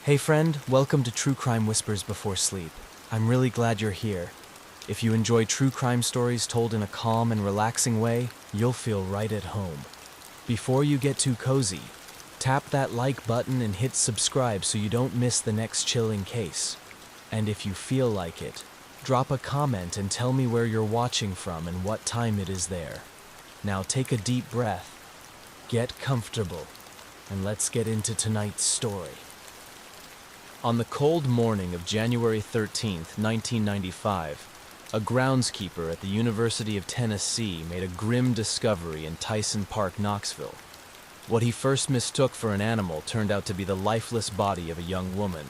Hey friend, welcome to True Crime Whispers Before Sleep. I'm really glad you're here. If you enjoy true crime stories told in a calm and relaxing way, you'll feel right at home. Before you get too cozy, tap that like button and hit subscribe so you don't miss the next chilling case. And if you feel like it, drop a comment and tell me where you're watching from and what time it is there. Now take a deep breath, get comfortable, and let's get into tonight's story. On the cold morning of January 13th, 1995, a groundskeeper at the University of Tennessee made a grim discovery in Tyson Park, Knoxville. What he first mistook for an animal turned out to be the lifeless body of a young woman.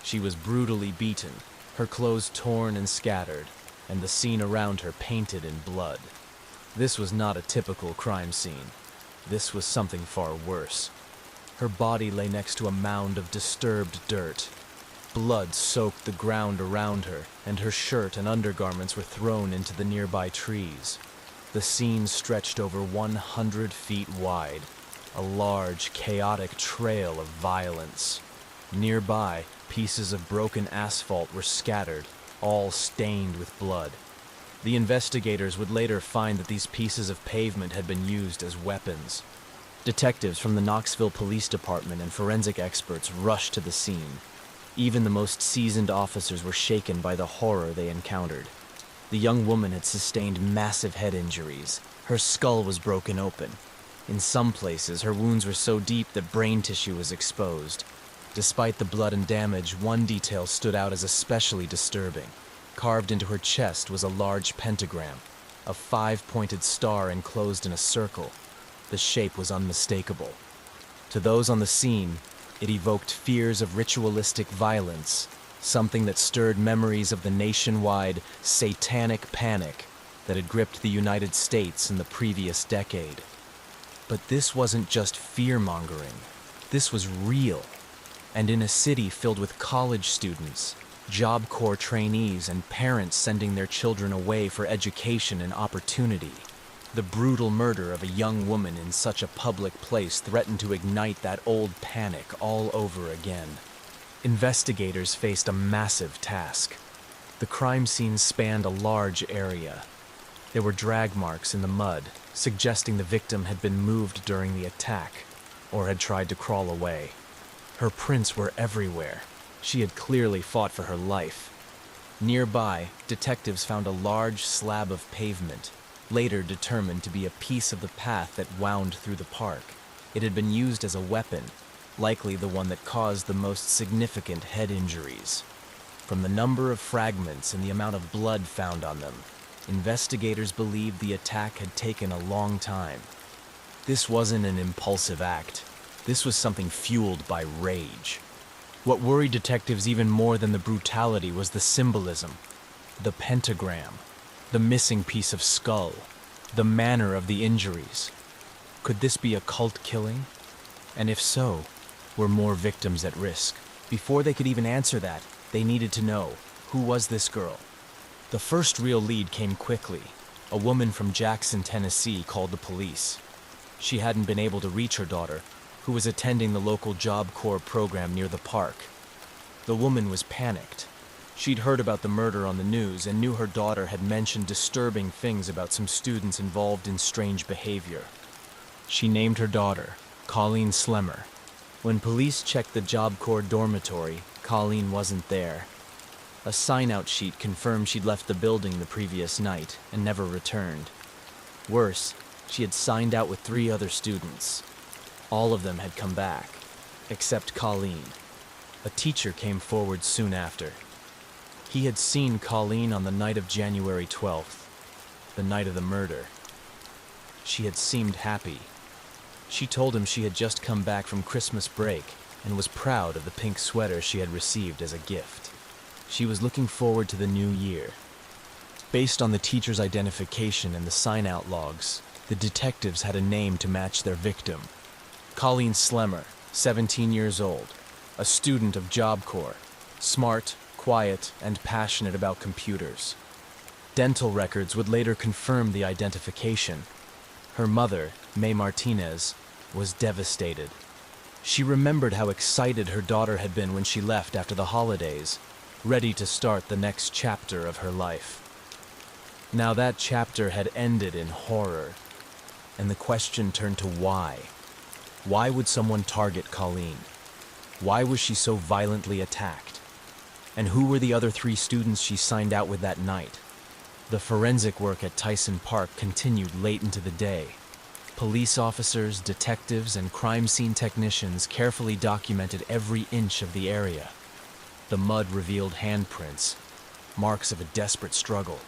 She was brutally beaten, her clothes torn and scattered, and the scene around her painted in blood. This was not a typical crime scene. This was something far worse. Her body lay next to a mound of disturbed dirt. Blood soaked the ground around her, and her shirt and undergarments were thrown into the nearby trees. The scene stretched over 100 feet wide, a large, chaotic trail of violence. Nearby, pieces of broken asphalt were scattered, all stained with blood. The investigators would later find that these pieces of pavement had been used as weapons. Detectives from the Knoxville Police Department and forensic experts rushed to the scene. Even the most seasoned officers were shaken by the horror they encountered. The young woman had sustained massive head injuries. Her skull was broken open. In some places, her wounds were so deep that brain tissue was exposed. Despite the blood and damage, one detail stood out as especially disturbing. Carved into her chest was a large pentagram, a 5-pointed star enclosed in a circle. The shape was unmistakable. To those on the scene, it evoked fears of ritualistic violence, something that stirred memories of the nationwide satanic panic that had gripped the United States in the previous decade. But this wasn't just fear-mongering. This was real. And in a city filled with college students, Job Corps trainees, and parents sending their children away for education and opportunity, the brutal murder of a young woman in such a public place threatened to ignite that old panic all over again. Investigators faced a massive task. The crime scene spanned a large area. There were drag marks in the mud, suggesting the victim had been moved during the attack or had tried to crawl away. Her prints were everywhere. She had clearly fought for her life. Nearby, detectives found a large slab of pavement, later determined to be a piece of the path that wound through the park. It had been used as a weapon, likely the one that caused the most significant head injuries. From the number of fragments and the amount of blood found on them, investigators believed the attack had taken a long time. This wasn't an impulsive act. This was something fueled by rage. What worried detectives even more than the brutality was the symbolism. The pentagram, the missing piece of skull, the manner of the injuries. Could this be a cult killing? And if so, were more victims at risk? Before they could even answer that, they needed to know, who was this girl? The first real lead came quickly. A woman from Jackson, Tennessee called the police. She hadn't been able to reach her daughter, who was attending the local Job Corps program near the park. The woman was panicked. She'd heard about the murder on the news and knew her daughter had mentioned disturbing things about some students involved in strange behavior. She named her daughter, Colleen Slemmer. When police checked the Job Corps dormitory, Colleen wasn't there. A sign-out sheet confirmed she'd left the building the previous night and never returned. Worse, she had signed out with 3 other students. All of them had come back, except Colleen. A teacher came forward soon after. He had seen Colleen on the night of January 12th, the night of the murder. She had seemed happy. She told him she had just come back from Christmas break and was proud of the pink sweater she had received as a gift. She was looking forward to the new year. Based on the teacher's identification and the sign-out logs, the detectives had a name to match their victim. Colleen Slemmer, 17 years old, a student of Job Corps, smart, quiet, and passionate about computers. Dental records would later confirm the identification. Her mother, May Martinez, was devastated. She remembered how excited her daughter had been when she left after the holidays, ready to start the next chapter of her life. Now that chapter had ended in horror, and the question turned to why. Why would someone target Colleen? Why was she so violently attacked? And who were the other 3 students she signed out with that night? The forensic work at Tyson Park continued late into the day. Police officers, detectives, and crime scene technicians carefully documented every inch of the area. The mud revealed handprints, marks of a desperate struggle.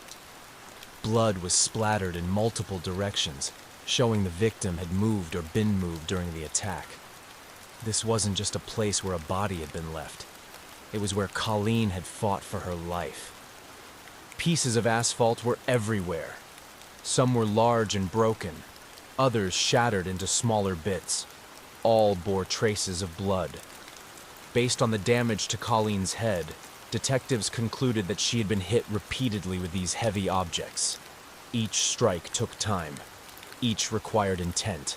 Blood was splattered in multiple directions, showing the victim had moved or been moved during the attack. This wasn't just a place where a body had been left. It was where Colleen had fought for her life. Pieces of asphalt were everywhere. Some were large and broken, others shattered into smaller bits. All bore traces of blood. Based on the damage to Colleen's head, detectives concluded that she had been hit repeatedly with these heavy objects. Each strike took time. Each required intent.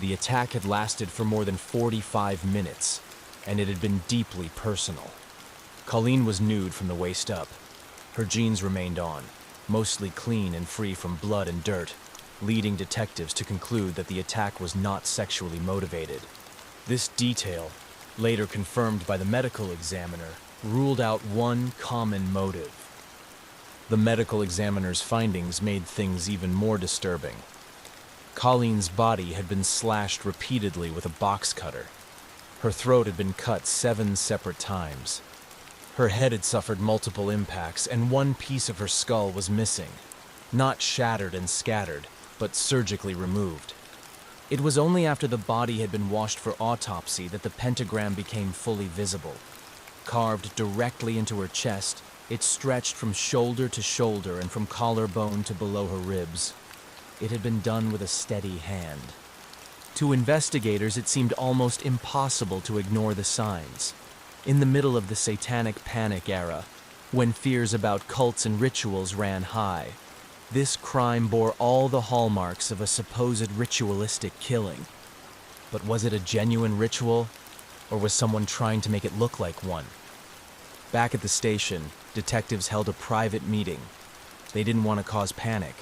The attack had lasted for more than 45 minutes, and it had been deeply personal. Colleen was nude from the waist up. Her jeans remained on, mostly clean and free from blood and dirt, leading detectives to conclude that the attack was not sexually motivated. This detail, later confirmed by the medical examiner, ruled out one common motive. The medical examiner's findings made things even more disturbing. Colleen's body had been slashed repeatedly with a box cutter. Her throat had been cut 7 separate times. Her head had suffered multiple impacts, and one piece of her skull was missing. Not shattered and scattered, but surgically removed. It was only after the body had been washed for autopsy that the pentagram became fully visible. Carved directly into her chest, it stretched from shoulder to shoulder and from collarbone to below her ribs. It had been done with a steady hand. To investigators, it seemed almost impossible to ignore the signs. In the middle of the satanic panic era, when fears about cults and rituals ran high, this crime bore all the hallmarks of a supposed ritualistic killing. But was it a genuine ritual, or was someone trying to make it look like one? Back at the station, detectives held a private meeting. They didn't want to cause panic.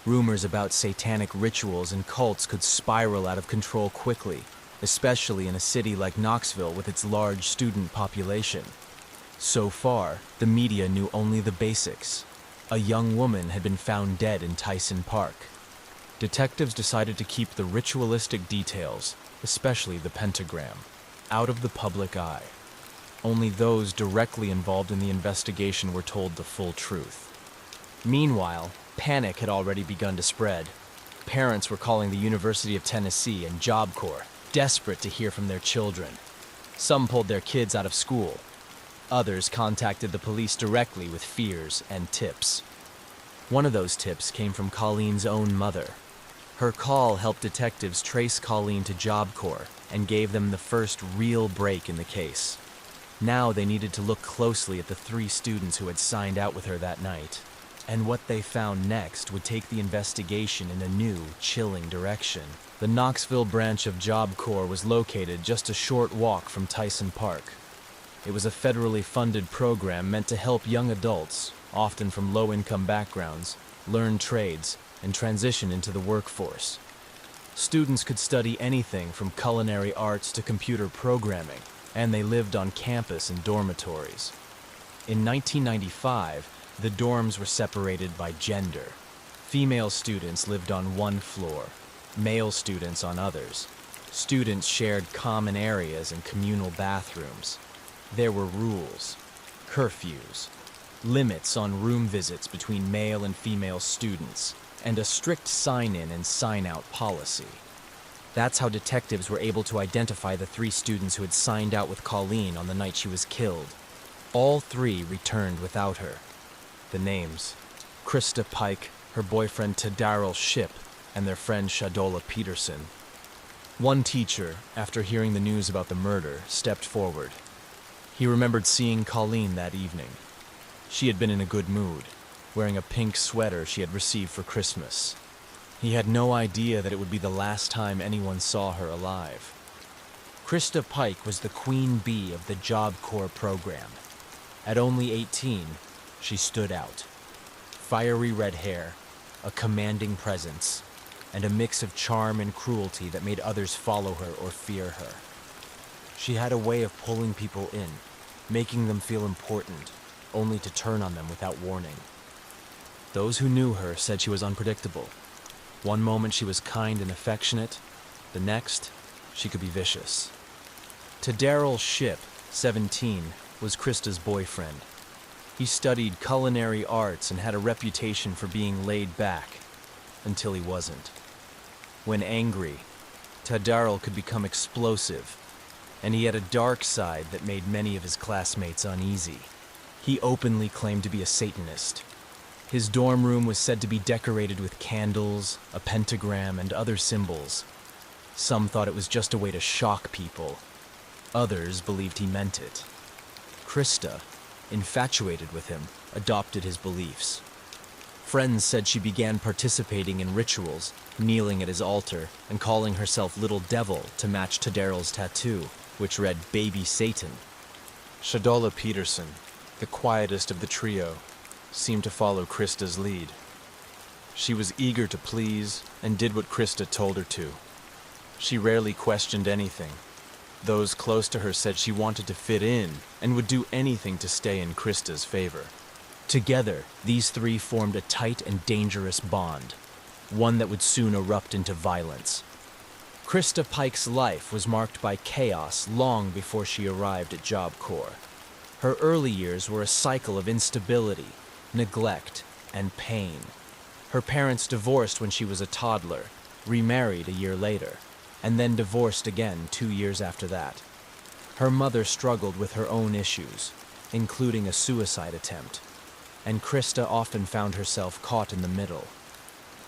Rumors about satanic rituals and cults could spiral out of control quickly, especially in a city like Knoxville with its large student population. So far, the media knew only the basics. A young woman had been found dead in Tyson Park. Detectives decided to keep the ritualistic details, especially the pentagram, out of the public eye. Only those directly involved in the investigation were told the full truth. Meanwhile, panic had already begun to spread. Parents were calling the University of Tennessee and Job Corps, desperate to hear from their children. Some pulled their kids out of school. Others contacted the police directly with fears and tips. One of those tips came from Colleen's own mother. Her call helped detectives trace Colleen to Job Corps and gave them the first real break in the case. Now they needed to look closely at the 3 students who had signed out with her that night. And what they found next would take the investigation in a new, chilling direction. The Knoxville branch of Job Corps was located just a short walk from Tyson Park. It was a federally funded program meant to help young adults, often from low-income backgrounds, learn trades and transition into the workforce. Students could study anything from culinary arts to computer programming, and they lived on campus in dormitories. In 1995, the dorms were separated by gender. Female students lived on one floor, male students on others. Students shared common areas and communal bathrooms. There were rules, curfews, limits on room visits between male and female students, and a strict sign-in and sign-out policy. That's how detectives were able to identify the 3 students who had signed out with Colleen on the night she was killed. All 3 returned without her. The names: Krista Pike, her boyfriend Tadarrell Shipp, and their friend Shadola Peterson. One teacher, after hearing the news about the murder, stepped forward. He remembered seeing Colleen that evening. She had been in a good mood, wearing a pink sweater she had received for Christmas. He had no idea that it would be the last time anyone saw her alive. Krista Pike was the queen bee of the Job Corps program. At only 18, she stood out. Fiery red hair, a commanding presence, and a mix of charm and cruelty that made others follow her or fear her. She had a way of pulling people in, making them feel important, only to turn on them without warning. Those who knew her said she was unpredictable. One moment she was kind and affectionate, the next, she could be vicious. Daryl Shipp, 17, was Krista's boyfriend. He studied culinary arts and had a reputation for being laid back, until he wasn't. When angry, Daryl could become explosive, and he had a dark side that made many of his classmates uneasy. He openly claimed to be a Satanist. His dorm room was said to be decorated with candles, a pentagram, and other symbols. Some thought it was just a way to shock people. Others believed he meant it. Krista, infatuated with him, adopted his beliefs. Friends said she began participating in rituals, kneeling at his altar, and calling herself Little Devil to match Daryl's tattoo, which read Baby Satan. Shadola Peterson, the quietest of the trio, seemed to follow Krista's lead. She was eager to please and did what Krista told her to. She rarely questioned anything. Those close to her said she wanted to fit in and would do anything to stay in Krista's favor. Together, these three formed a tight and dangerous bond, one that would soon erupt into violence. Krista Pike's life was marked by chaos long before she arrived at Job Corps. Her early years were a cycle of instability, neglect, and pain. Her parents divorced when she was a toddler, remarried a year later, and then divorced again 2 years after that. Her mother struggled with her own issues, including a suicide attempt, and Krista often found herself caught in the middle.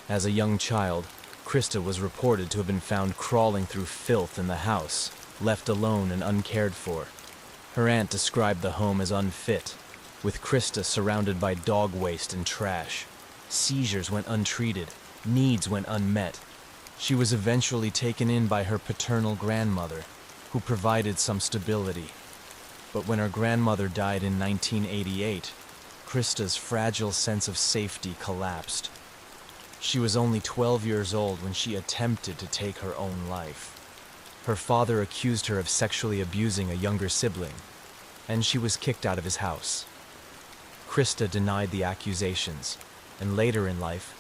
As a young child, Krista was reported to have been found crawling through filth in the house, left alone and uncared for. Her aunt described the home as unfit, with Krista surrounded by dog waste and trash. Seizures went untreated, needs went unmet. She was eventually taken in by her paternal grandmother, who provided some stability. But when her grandmother died in 1988, Krista's fragile sense of safety collapsed. She was only 12 years old when she attempted to take her own life. Her father accused her of sexually abusing a younger sibling, and she was kicked out of his house. Krista denied the accusations, and later in life,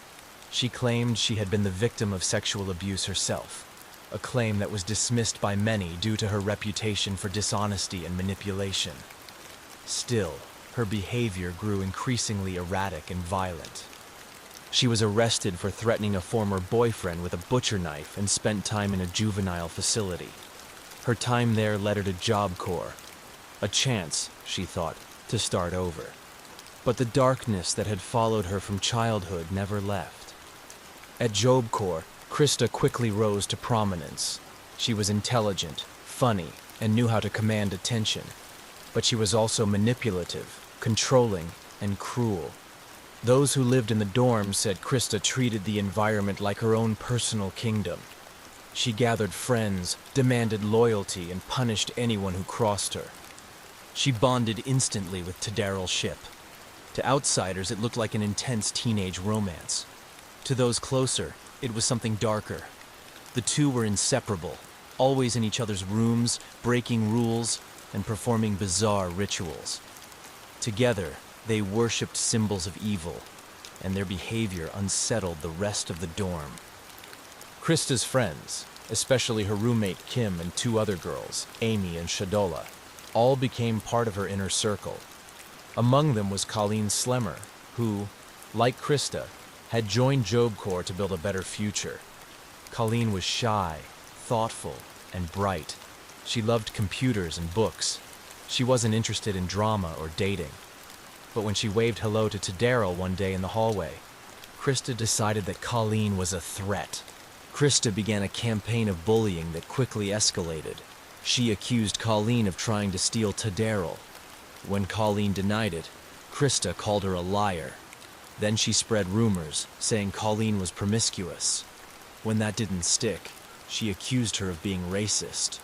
she claimed she had been the victim of sexual abuse herself, a claim that was dismissed by many due to her reputation for dishonesty and manipulation. Still, her behavior grew increasingly erratic and violent. She was arrested for threatening a former boyfriend with a butcher knife and spent time in a juvenile facility. Her time there led her to Job Corps, a chance, she thought, to start over. But the darkness that had followed her from childhood never left. At Job Corps, Krista quickly rose to prominence. She was intelligent, funny, and knew how to command attention. But she was also manipulative, controlling, and cruel. Those who lived in the dorms said Krista treated the environment like her own personal kingdom. She gathered friends, demanded loyalty, and punished anyone who crossed her. She bonded instantly with Daryl Shipp. To outsiders, it looked like an intense teenage romance. To those closer, it was something darker. The two were inseparable, always in each other's rooms, breaking rules, and performing bizarre rituals. Together, they worshipped symbols of evil, and their behavior unsettled the rest of the dorm. Krista's friends, especially her roommate Kim and 2 other girls, Amy and Shadola, all became part of her inner circle. Among them was Colleen Slemmer, who, like Krista, had joined Job Corps to build a better future. Colleen was shy, thoughtful, and bright. She loved computers and books. She wasn't interested in drama or dating. But when she waved hello to Daryl one day in the hallway, Krista decided that Colleen was a threat. Krista began a campaign of bullying that quickly escalated. She accused Colleen of trying to steal Daryl. When Colleen denied it, Krista called her a liar. Then she spread rumors, saying Colleen was promiscuous. When that didn't stick, she accused her of being racist.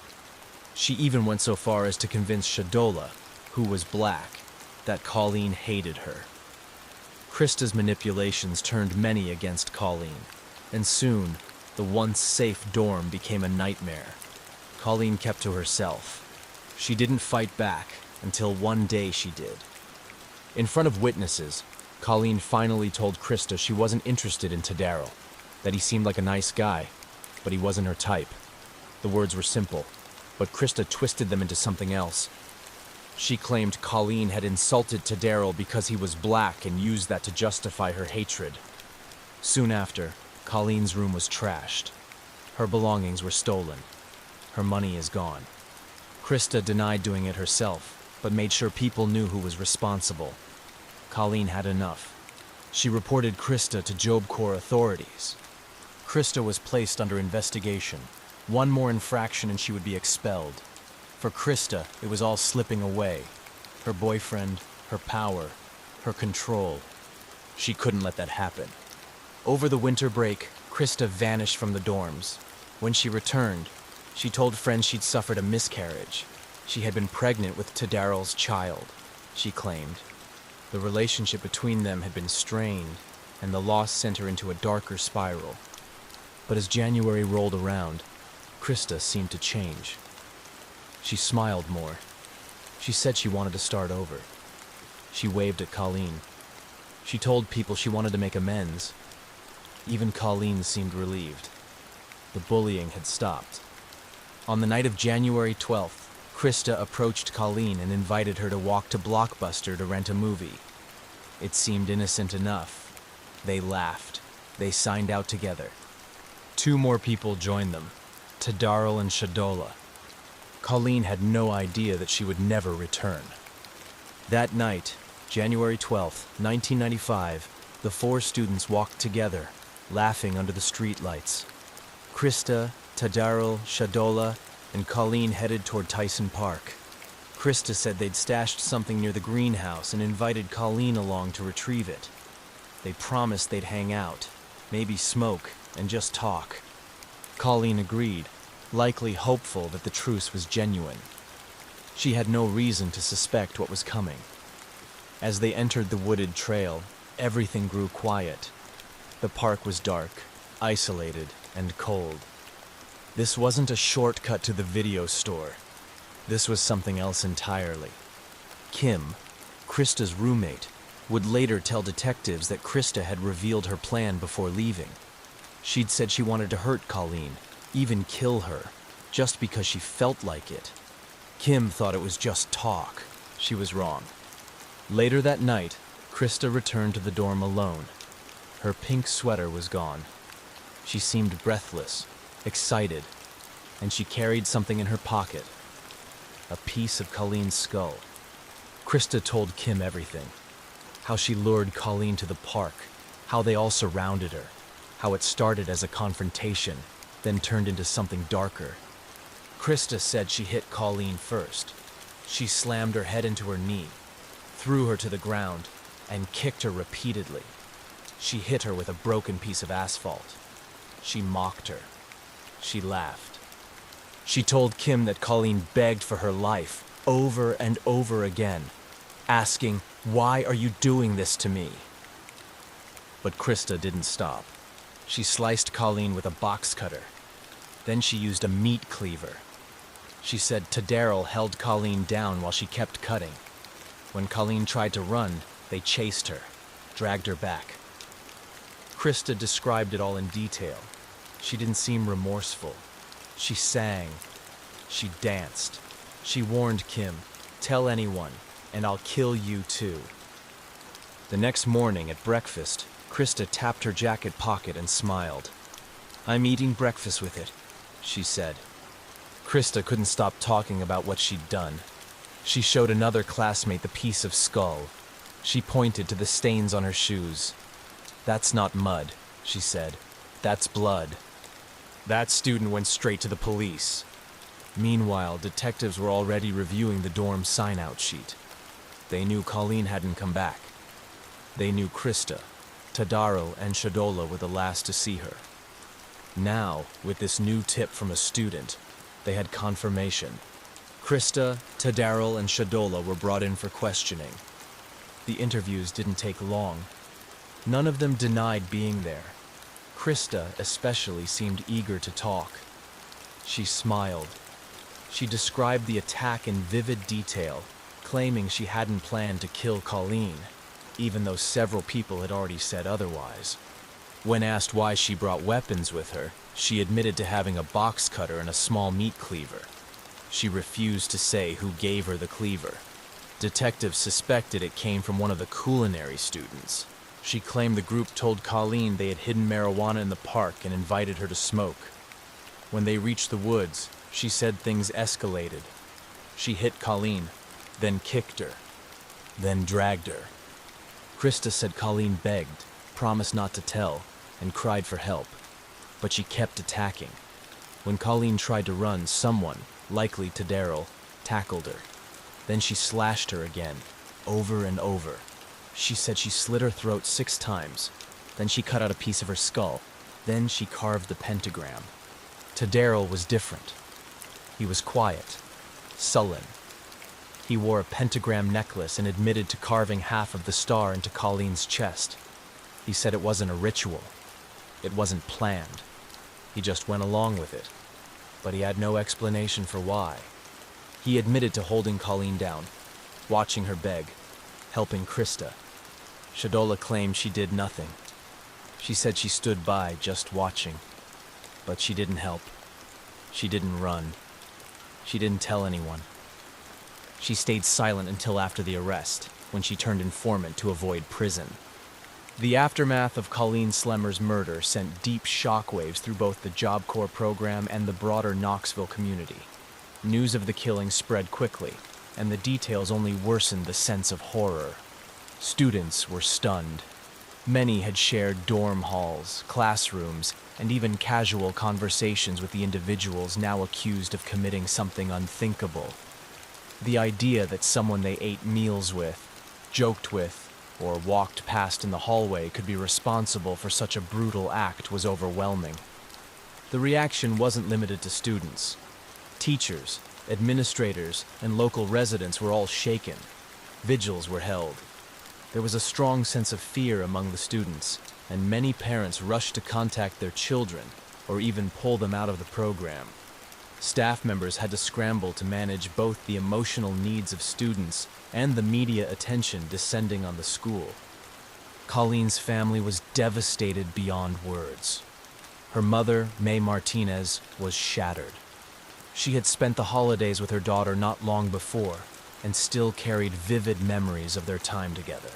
She even went so far as to convince Shadola, who was black, that Colleen hated her. Krista's manipulations turned many against Colleen, and soon, the once safe dorm became a nightmare. Colleen kept to herself. She didn't fight back until one day she did. In front of witnesses, Colleen finally told Krista she wasn't interested in Tadaro, that he seemed like a nice guy, but he wasn't her type. The words were simple, but Krista twisted them into something else. She claimed Colleen had insulted Tadaro because he was black and used that to justify her hatred. Soon after, Colleen's room was trashed. Her belongings were stolen. Her money is gone. Krista denied doing it herself, but made sure people knew who was responsible. Colleen had enough. She reported Krista to Job Corps authorities. Krista was placed under investigation. One more infraction and she would be expelled. For Krista, it was all slipping away. Her boyfriend, her power, her control. She couldn't let that happen. Over the winter break, Krista vanished from the dorms. When she returned, she told friends she'd suffered a miscarriage. She had been pregnant with Tadaro's child, she claimed. The relationship between them had been strained, and the loss sent her into a darker spiral. But as January rolled around, Krista seemed to change. She smiled more. She said she wanted to start over. She waved at Colleen. She told people she wanted to make amends. Even Colleen seemed relieved. The bullying had stopped. On the night of January 12th, Krista approached Colleen and invited her to walk to Blockbuster to rent a movie. It seemed innocent enough. They laughed. They signed out together. 2 more people joined them, Tadaro and Shadola. Colleen had no idea that she would never return. That night, January 12th, 1995, the 4 students walked together, laughing under the streetlights. Krista, Tadaro, Shadola, and Colleen headed toward Tyson Park. Krista said they'd stashed something near the greenhouse and invited Colleen along to retrieve it. They promised they'd hang out, maybe smoke, and just talk. Colleen agreed, likely hopeful that the truce was genuine. She had no reason to suspect what was coming. As they entered the wooded trail, everything grew quiet. The park was dark, isolated, and cold. This wasn't a shortcut to the video store. This was something else entirely. Kim, Krista's roommate, would later tell detectives that Krista had revealed her plan before leaving. She'd said she wanted to hurt Colleen, even kill her, just because she felt like it. Kim thought it was just talk. She was wrong. Later that night, Krista returned to the dorm alone. Her pink sweater was gone. She seemed breathless, excited, and she carried something in her pocket. A piece of Colleen's skull. Krista told Kim everything. How she lured Colleen to the park, how they all surrounded her, how it started as a confrontation, then turned into something darker. Krista said she hit Colleen first. She slammed her head into her knee, threw her to the ground, and kicked her repeatedly. She hit her with a broken piece of asphalt. She mocked her. She laughed. She told Kim that Colleen begged for her life over and over again, asking, "Why are you doing this to me?" But Krista didn't stop. She sliced Colleen with a box cutter. Then she used a meat cleaver. She said Tadaro held Colleen down while she kept cutting. When Colleen tried to run, they chased her, dragged her back. Krista described it all in detail. She didn't seem remorseful. She sang. She danced. She warned Kim, "Tell anyone, and I'll kill you too." The next morning at breakfast, Krista tapped her jacket pocket and smiled. "I'm eating breakfast with it," she said. Krista couldn't stop talking about what she'd done. She showed another classmate the piece of skull. She pointed to the stains on her shoes. "That's not mud," she said. "That's blood." That student went straight to the police. Meanwhile, detectives were already reviewing the dorm sign-out sheet. They knew Colleen hadn't come back. They knew Krista, Tadaro, and Shadola were the last to see her. Now, with this new tip from a student, they had confirmation. Krista, Tadarrell, and Shadola were brought in for questioning. The interviews didn't take long. None of them denied being there. Krista especially seemed eager to talk. She smiled. She described the attack in vivid detail, claiming she hadn't planned to kill Colleen, even though several people had already said otherwise. When asked why she brought weapons with her, she admitted to having a box cutter and a small meat cleaver. She refused to say who gave her the cleaver. Detectives suspected it came from one of the culinary students. She claimed the group told Colleen they had hidden marijuana in the park and invited her to smoke. When they reached the woods, she said things escalated. She hit Colleen, then kicked her, then dragged her. Krista said Colleen begged, promised not to tell, and cried for help, but she kept attacking. When Colleen tried to run, someone, likely Tadarrell, tackled her. Then she slashed her again, over and over. She said she slit her throat 6 times. Then she cut out a piece of her skull. Then she carved the pentagram. Tadarrell was different. He was quiet, sullen. He wore a pentagram necklace and admitted to carving half of the star into Colleen's chest. He said it wasn't a ritual. It wasn't planned. He just went along with it. But he had no explanation for why. He admitted to holding Colleen down, watching her beg, helping Krista. Shadola claimed she did nothing. She said she stood by, just watching. But she didn't help. She didn't run. She didn't tell anyone. She stayed silent until after the arrest, when she turned informant to avoid prison. The aftermath of Colleen Slemmer's murder sent deep shockwaves through both the Job Corps program and the broader Knoxville community. News of the killing spread quickly, and the details only worsened the sense of horror. Students were stunned. Many had shared dorm halls, classrooms, and even casual conversations with the individuals now accused of committing something unthinkable. The idea that someone they ate meals with, joked with, or walked past in the hallway could be responsible for such a brutal act was overwhelming. The reaction wasn't limited to students. Teachers, administrators, and local residents were all shaken. Vigils were held. There was a strong sense of fear among the students, and many parents rushed to contact their children or even pull them out of the program. Staff members had to scramble to manage both the emotional needs of students and the media attention descending on the school. Colleen's family was devastated beyond words. Her mother, May Martinez, was shattered. She had spent the holidays with her daughter not long before and still carried vivid memories of their time together.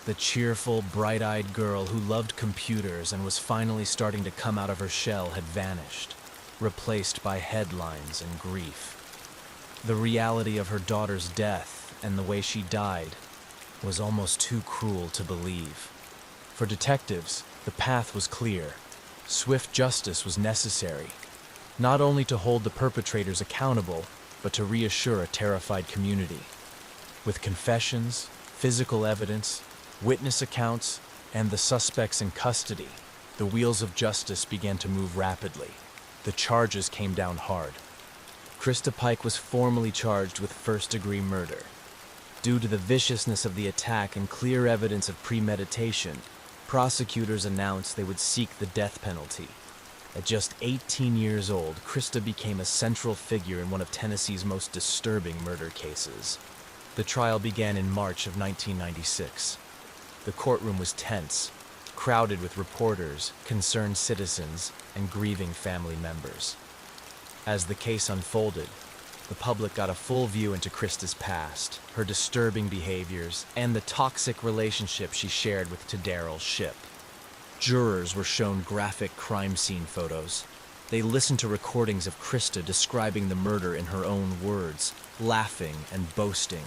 The cheerful, bright-eyed girl who loved computers and was finally starting to come out of her shell had vanished, replaced by headlines and grief. The reality of her daughter's death and the way she died was almost too cruel to believe. For detectives, the path was clear. Swift justice was necessary, not only to hold the perpetrators accountable, but to reassure a terrified community. With confessions, physical evidence, witness accounts, and the suspects in custody, the wheels of justice began to move rapidly. The charges came down hard. Krista Pike was formally charged with first-degree murder. Due to the viciousness of the attack and clear evidence of premeditation, prosecutors announced they would seek the death penalty. At just 18 years old, Krista became a central figure in one of Tennessee's most disturbing murder cases. The trial began in March of 1996. The courtroom was tense, crowded with reporters, concerned citizens, and grieving family members. As the case unfolded, the public got a full view into Krista's past, her disturbing behaviors, and the toxic relationship she shared with Tadarrell Shipp. Jurors were shown graphic crime scene photos. They listened to recordings of Krista describing the murder in her own words, laughing and boasting.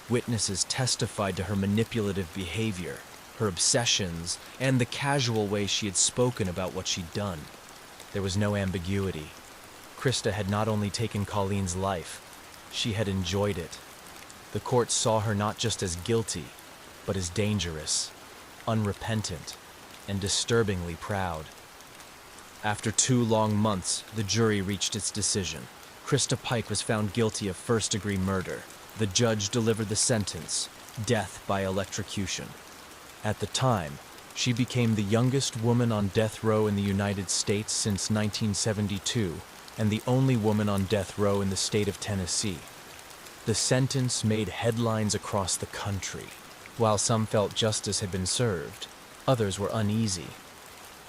Witnesses testified to her manipulative behavior, her obsessions, and the casual way she had spoken about what she'd done. There was no ambiguity. Krista had not only taken Colleen's life, she had enjoyed it. The court saw her not just as guilty, but as dangerous, unrepentant, and disturbingly proud. After 2 long months, the jury reached its decision. Krista Pike was found guilty of first-degree murder. The judge delivered the sentence, death by electrocution. At the time, she became the youngest woman on death row in the United States since 1972, and the only woman on death row in the state of Tennessee. The sentence made headlines across the country. While some felt justice had been served, others were uneasy.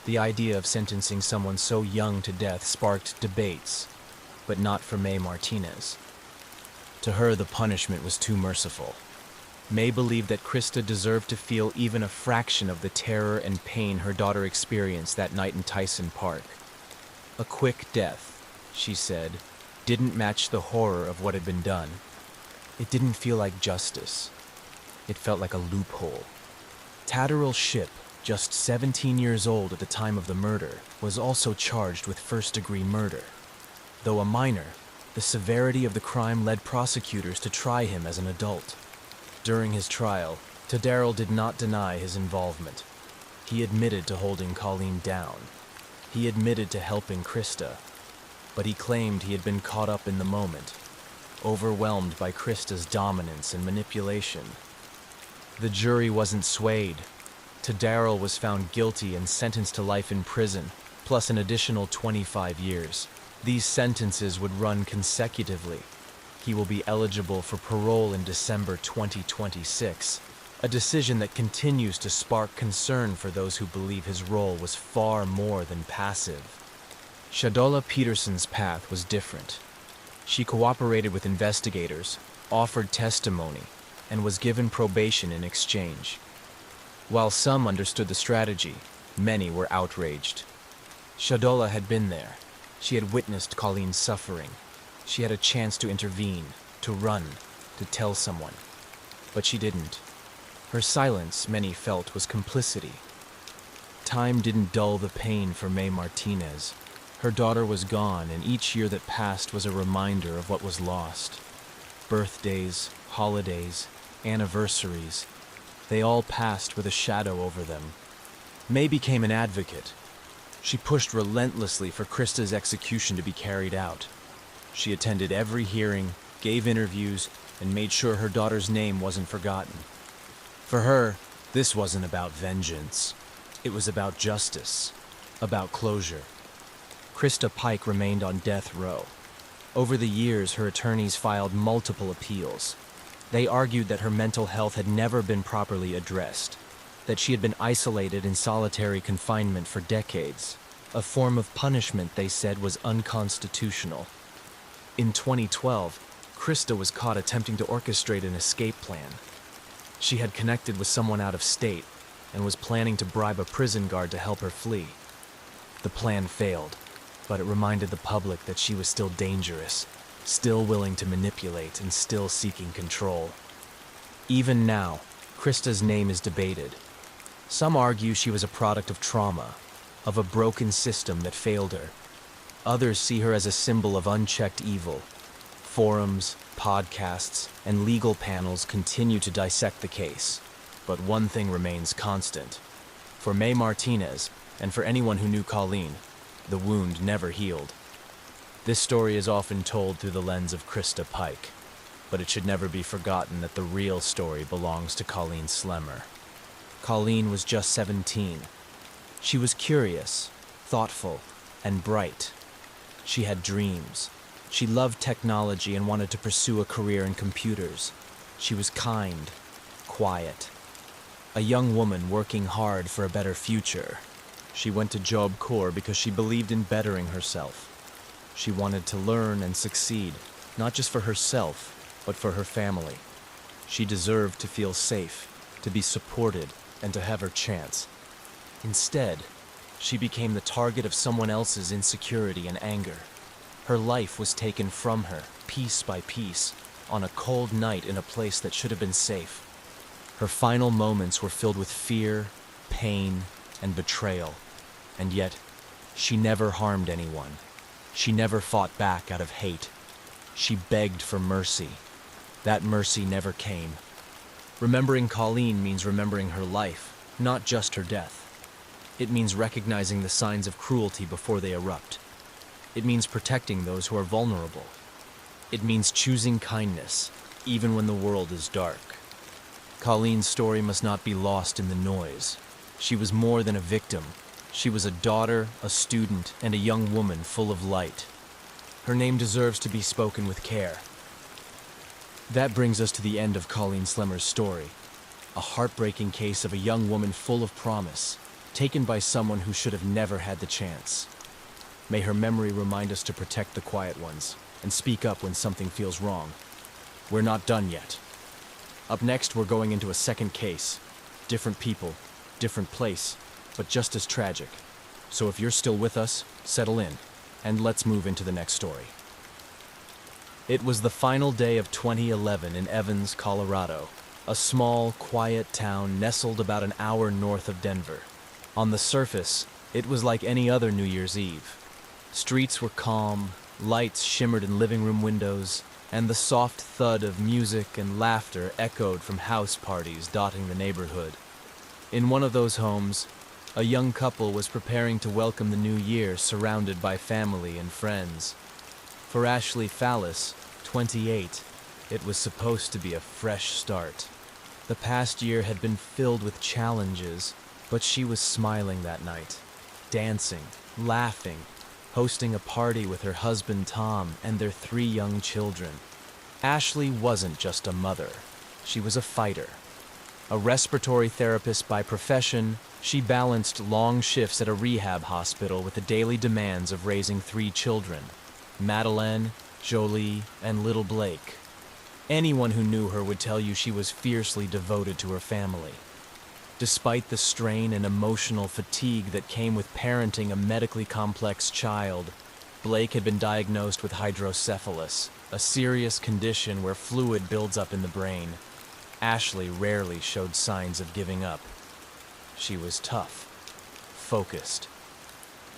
The idea of sentencing someone so young to death sparked debates, but not for May Martinez. To her, the punishment was too merciful. May believed that Krista deserved to feel even a fraction of the terror and pain her daughter experienced that night in Tyson Park. A quick death, she said, didn't match the horror of what had been done. It didn't feel like justice. It felt like a loophole. Tatterall Shipp, just 17 years old at the time of the murder, was also charged with first-degree murder. Though a minor, the severity of the crime led prosecutors to try him as an adult. During his trial, Tatterall did not deny his involvement. He admitted to holding Colleen down. He admitted to helping Krista. But he claimed he had been caught up in the moment, overwhelmed by Krista's dominance and manipulation. The jury wasn't swayed. Tatterall was found guilty and sentenced to life in prison, plus an additional 25 years. These sentences would run consecutively. He will be eligible for parole in December 2026, a decision that continues to spark concern for those who believe his role was far more than passive. Shadola Peterson's path was different. She cooperated with investigators, offered testimony, and was given probation in exchange. While some understood the strategy, many were outraged. Shadola had been there. She had witnessed Colleen's suffering. She had a chance to intervene, to run, to tell someone. But she didn't. Her silence, many felt, was complicity. Time didn't dull the pain for May Martinez. Her daughter was gone, and each year that passed was a reminder of what was lost. Birthdays, holidays, anniversaries, they all passed with a shadow over them. May became an advocate. She pushed relentlessly for Krista's execution to be carried out. She attended every hearing, gave interviews, and made sure her daughter's name wasn't forgotten. For her, this wasn't about vengeance. It was about justice, about closure. Krista Pike remained on death row. Over the years, her attorneys filed multiple appeals. They argued that her mental health had never been properly addressed, that she had been isolated in solitary confinement for decades, a form of punishment they said was unconstitutional. In 2012, Krista was caught attempting to orchestrate an escape plan. She had connected with someone out of state and was planning to bribe a prison guard to help her flee. The plan failed, but it reminded the public that she was still dangerous, still willing to manipulate, and still seeking control. Even now, Krista's name is debated. Some argue she was a product of trauma, of a broken system that failed her. Others see her as a symbol of unchecked evil. Forums, podcasts, and legal panels continue to dissect the case. But one thing remains constant. For May Martinez, and for anyone who knew Colleen, the wound never healed. This story is often told through the lens of Krista Pike, but it should never be forgotten that the real story belongs to Colleen Slemmer. Colleen was just 17. She was curious, thoughtful, and bright. She had dreams. She loved technology and wanted to pursue a career in computers. She was kind, quiet. A young woman working hard for a better future. She went to Job Corps because she believed in bettering herself. She wanted to learn and succeed, not just for herself, but for her family. She deserved to feel safe, to be supported, and to have her chance. Instead, she became the target of someone else's insecurity and anger. Her life was taken from her, piece by piece, on a cold night in a place that should have been safe. Her final moments were filled with fear, pain, and betrayal. And yet, she never harmed anyone. She never fought back out of hate. She begged for mercy. That mercy never came. Remembering Colleen means remembering her life, not just her death. It means recognizing the signs of cruelty before they erupt. It means protecting those who are vulnerable, It means choosing kindness, even when the world is dark. Colleen's story must not be lost in the noise. She was more than a victim. She was a daughter, a student, and a young woman full of light. Her name deserves to be spoken with care. That brings us to the end of Colleen Slemmer's story. A heartbreaking case of a young woman full of promise, taken by someone who should have never had the chance. May her memory remind us to protect the quiet ones and speak up when something feels wrong. We're not done yet. Up next, we're going into a second case. Different people, different place, but just as tragic. So if you're still with us, settle in, and let's move into the next story. It was the final day of 2011 in Evans, Colorado, a small, quiet town nestled about an hour north of Denver. On the surface, it was like any other New Year's Eve. Streets were calm, lights shimmered in living room windows, and the soft thud of music and laughter echoed from house parties dotting the neighborhood. In one of those homes, a young couple was preparing to welcome the new year surrounded by family and friends. For Ashley Fallis, 28, it was supposed to be a fresh start. The past year had been filled with challenges, but she was smiling that night, dancing, laughing, hosting a party with her husband Tom and their 3 young children. Ashley wasn't just a mother, she was a fighter. A respiratory therapist by profession, she balanced long shifts at a rehab hospital with the daily demands of raising 3 children, Madeleine, Jolie, and little Blake. Anyone who knew her would tell you she was fiercely devoted to her family. Despite the strain and emotional fatigue that came with parenting a medically complex child, Blake had been diagnosed with hydrocephalus, a serious condition where fluid builds up in the brain. Ashley rarely showed signs of giving up. She was tough, focused.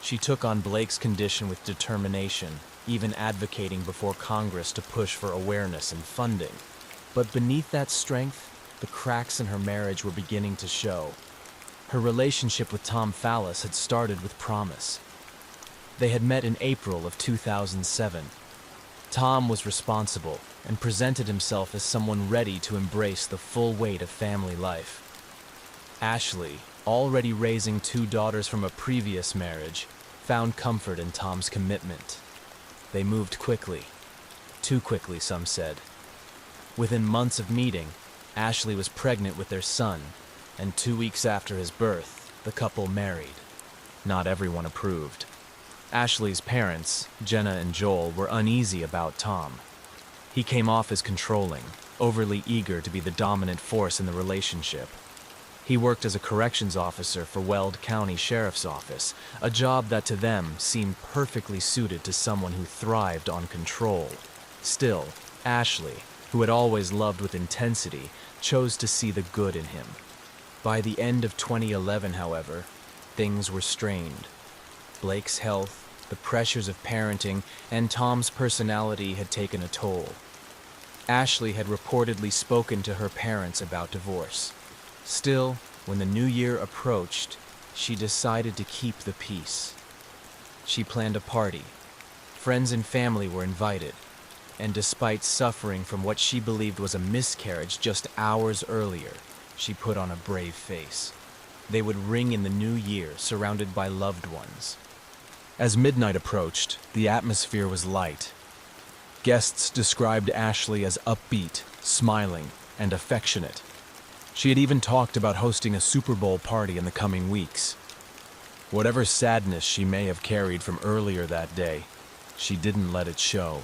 She took on Blake's condition with determination, even advocating before Congress to push for awareness and funding. But beneath that strength, the cracks in her marriage were beginning to show. Her relationship with Tom Fallis had started with promise. They had met in April of 2007. Tom was responsible and presented himself as someone ready to embrace the full weight of family life. Ashley, already raising 2 daughters from a previous marriage, found comfort in Tom's commitment. They moved quickly. Too quickly, some said. Within months of meeting, Ashley was pregnant with their son, and 2 weeks after his birth, the couple married. Not everyone approved. Ashley's parents, Jenna and Joel, were uneasy about Tom. He came off as controlling, overly eager to be the dominant force in the relationship. He worked as a corrections officer for Weld County Sheriff's Office, a job that to them seemed perfectly suited to someone who thrived on control. Still, Ashley, who had always loved with intensity, chose to see the good in him. By the end of 2011, however, things were strained. Blake's health, the pressures of parenting, and Tom's personality had taken a toll. Ashley had reportedly spoken to her parents about divorce. Still, when the new year approached, she decided to keep the peace. She planned a party. Friends and family were invited, and despite suffering from what she believed was a miscarriage just hours earlier, she put on a brave face. They would ring in the new year, surrounded by loved ones. As midnight approached, the atmosphere was light. Guests described Ashley as upbeat, smiling, and affectionate. She had even talked about hosting a Super Bowl party in the coming weeks. Whatever sadness she may have carried from earlier that day, she didn't let it show.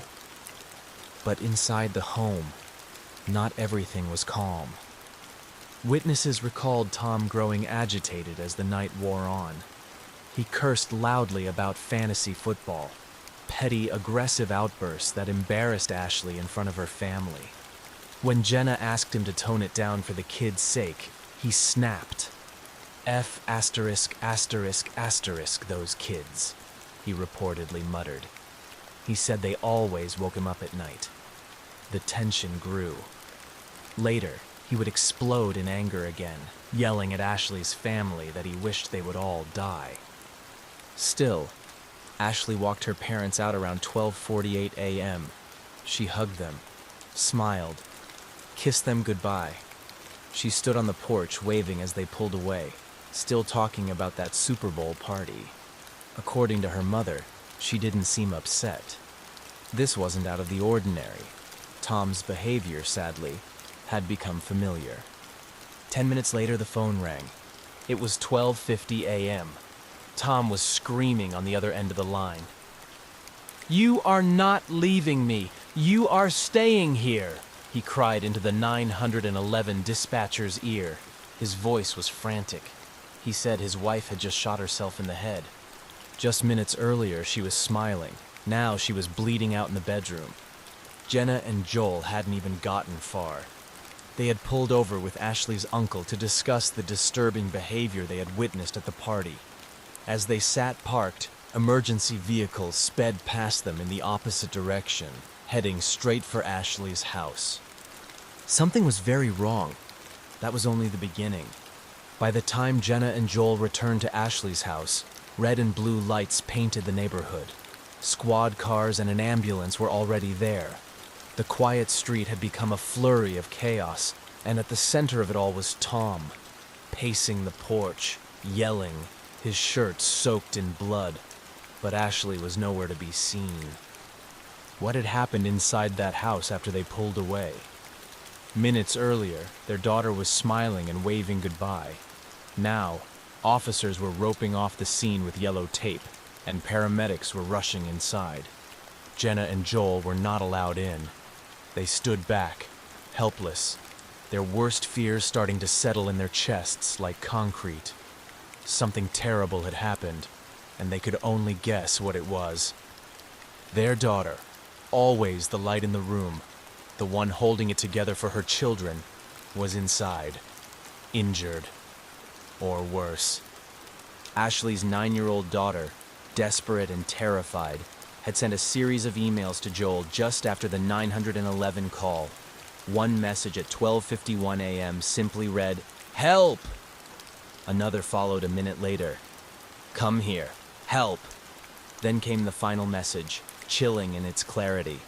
But inside the home, not everything was calm. Witnesses recalled Tom growing agitated as the night wore on. He cursed loudly about fantasy football, petty, aggressive outbursts that embarrassed Ashley in front of her family. When Jenna asked him to tone it down for the kids' sake, he snapped. F*** those kids, he reportedly muttered. He said they always woke him up at night. The tension grew. Later, he would explode in anger again, yelling at Ashley's family that he wished they would all die. Still, Ashley walked her parents out around 12:48 a.m. She hugged them, smiled, kissed them goodbye. She stood on the porch waving as they pulled away, still talking about that Super Bowl party. According to her mother, she didn't seem upset. This wasn't out of the ordinary. Tom's behavior, sadly, had become familiar. 10 minutes later, the phone rang. It was 12:50 a.m. Tom was screaming on the other end of the line. "You are not leaving me! You are staying here!" he cried into the 911 dispatcher's ear. His voice was frantic. He said his wife had just shot herself in the head. Just minutes earlier, she was smiling. Now she was bleeding out in the bedroom. Jenna and Joel hadn't even gotten far. They had pulled over with Ashley's uncle to discuss the disturbing behavior they had witnessed at the party. As they sat parked, emergency vehicles sped past them in the opposite direction, heading straight for Ashley's house. Something was very wrong. That was only the beginning. By the time Jenna and Joel returned to Ashley's house, red and blue lights painted the neighborhood. Squad cars and an ambulance were already there. The quiet street had become a flurry of chaos, and at the center of it all was Tom, pacing the porch, yelling, his shirt soaked in blood. But Ashley was nowhere to be seen. What had happened inside that house after they pulled away? Minutes earlier, their daughter was smiling and waving goodbye. Now, officers were roping off the scene with yellow tape, and paramedics were rushing inside. Jenna and Joel were not allowed in. They stood back, helpless, their worst fears starting to settle in their chests like concrete. Something terrible had happened, and they could only guess what it was. Their daughter, always the light in the room, the one holding it together for her children, was inside, injured, or worse. Ashley's 9-year-old daughter, desperate and terrified, had sent a series of emails to Joel just after the 911 call. One message at 12:51 a.m. simply read, "Help!" Another followed a minute later. "Come here. Help!" Then came the final message, chilling in its clarity.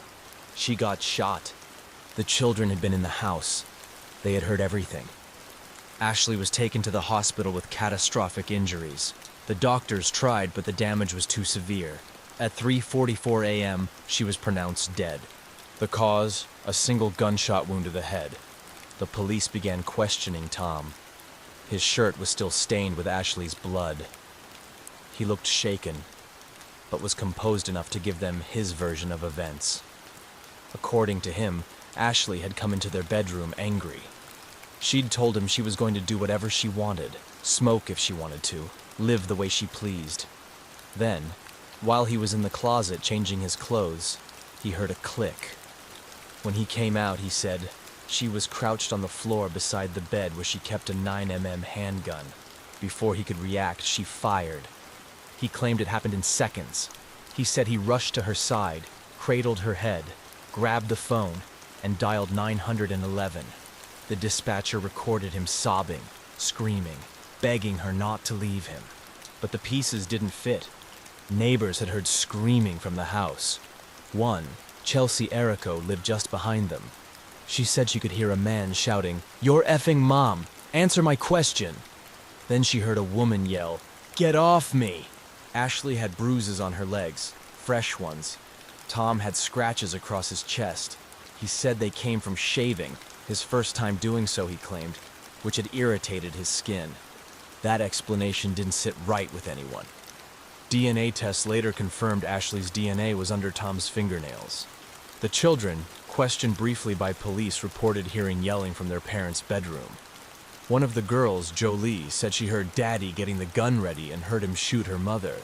She got shot. The children had been in the house. They had heard everything. Ashley was taken to the hospital with catastrophic injuries. The doctors tried, but the damage was too severe. At 3:44 a.m., she was pronounced dead. The cause, a single gunshot wound to the head. The police began questioning Tom. His shirt was still stained with Ashley's blood. He looked shaken, but was composed enough to give them his version of events. According to him, Ashley had come into their bedroom angry. She'd told him she was going to do whatever she wanted, smoke if she wanted to, live the way she pleased. Then, while he was in the closet changing his clothes, he heard a click. When he came out, he said she was crouched on the floor beside the bed where she kept a 9mm handgun. Before he could react, she fired. He claimed it happened in seconds. He said he rushed to her side, cradled her head, grabbed the phone, and dialed 911. The dispatcher recorded him sobbing, screaming, begging her not to leave him. But the pieces didn't fit. Neighbors had heard screaming from the house. One, Chelsea Erico, lived just behind them. She said she could hear a man shouting, "Your effing mom! Answer my question!" Then she heard a woman yell, "Get off me!" Ashley had bruises on her legs, fresh ones. Tom had scratches across his chest. He said they came from shaving, his first time doing so, he claimed, which had irritated his skin. That explanation didn't sit right with anyone. DNA tests later confirmed Ashley's DNA was under Tom's fingernails. The children, questioned briefly by police, reported hearing yelling from their parents' bedroom. One of the girls, Jolie, said she heard Daddy getting the gun ready and heard him shoot her mother,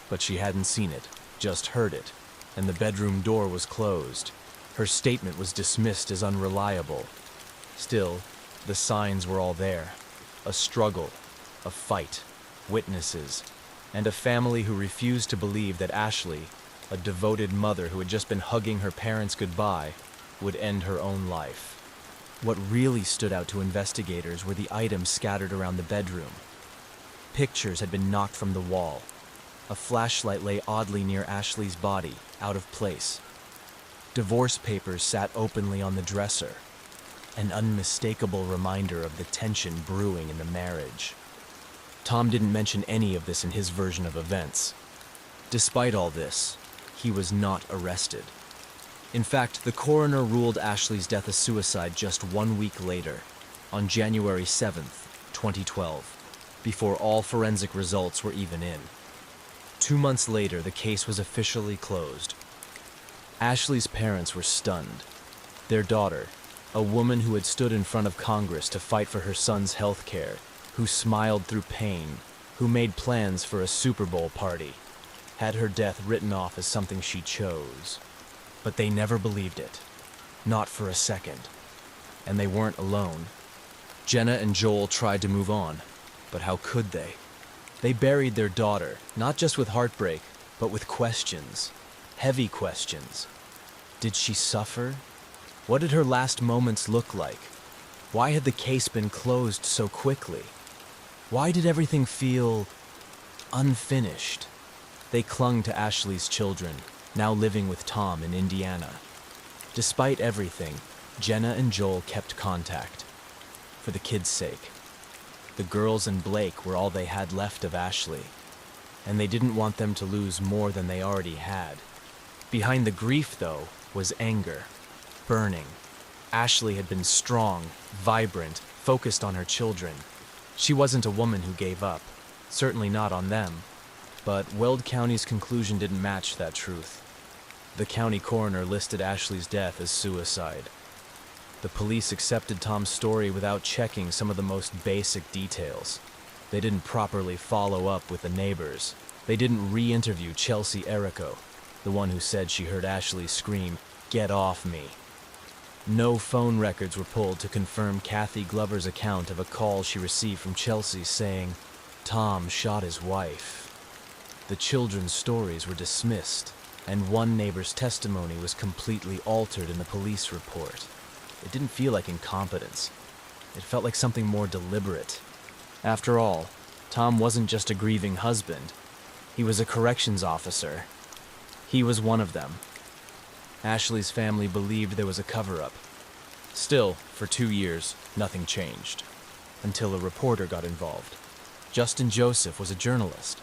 but she hadn't seen it, just heard it, and the bedroom door was closed. Her statement was dismissed as unreliable. Still, the signs were all there. A struggle, a fight, witnesses, and a family who refused to believe that Ashley, a devoted mother who had just been hugging her parents goodbye, would end her own life. What really stood out to investigators were the items scattered around the bedroom. Pictures had been knocked from the wall. A flashlight lay oddly near Ashley's body, out of place. Divorce papers sat openly on the dresser, an unmistakable reminder of the tension brewing in the marriage. Tom didn't mention any of this in his version of events. Despite all this, he was not arrested. In fact, the coroner ruled Ashley's death a suicide just 1 week later, on January 7th, 2012, before all forensic results were even in. 2 months later, the case was officially closed. Ashley's parents were stunned. Their daughter, a woman who had stood in front of Congress to fight for her son's health care, who smiled through pain, who made plans for a Super Bowl party, had her death written off as something she chose. But they never believed it. Not for a second. And they weren't alone. Jenna and Joel tried to move on, but how could they? They buried their daughter, not just with heartbreak, but with questions. Heavy questions. Did she suffer? What did her last moments look like? Why had the case been closed so quickly? Why did everything feel unfinished? They clung to Ashley's children, now living with Tom in Indiana. Despite everything, Jenna and Joel kept contact. For the kids' sake. The girls and Blake were all they had left of Ashley, and they didn't want them to lose more than they already had. Behind the grief, though, was anger. Burning. Ashley had been strong, vibrant, focused on her children. She wasn't a woman who gave up, certainly not on them. But Weld County's conclusion didn't match that truth. The county coroner listed Ashley's death as suicide. The police accepted Tom's story without checking some of the most basic details. They didn't properly follow up with the neighbors. They didn't re-interview Chelsea Errico, the one who said she heard Ashley scream, "Get off me." No phone records were pulled to confirm Kathy Glover's account of a call she received from Chelsea saying, "Tom shot his wife." The children's stories were dismissed, and one neighbor's testimony was completely altered in the police report. It didn't feel like incompetence. It felt like something more deliberate. After all, Tom wasn't just a grieving husband. He was a corrections officer. He was one of them. Ashley's family believed there was a cover-up. Still, for 2 years, nothing changed. Until a reporter got involved. Justin Joseph was a journalist.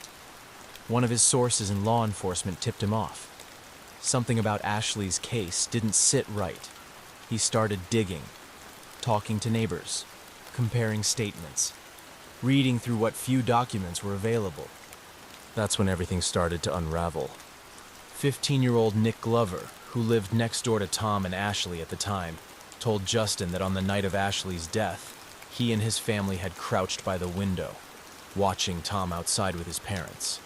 One of his sources in law enforcement tipped him off. Something about Ashley's case didn't sit right. He started digging, talking to neighbors, comparing statements, reading through what few documents were available. That's when everything started to unravel. 15-year-old Nick Glover, who lived next door to Tom and Ashley at the time, told Justin that on the night of Ashley's death, he and his family had crouched by the window, watching Tom outside with his parents.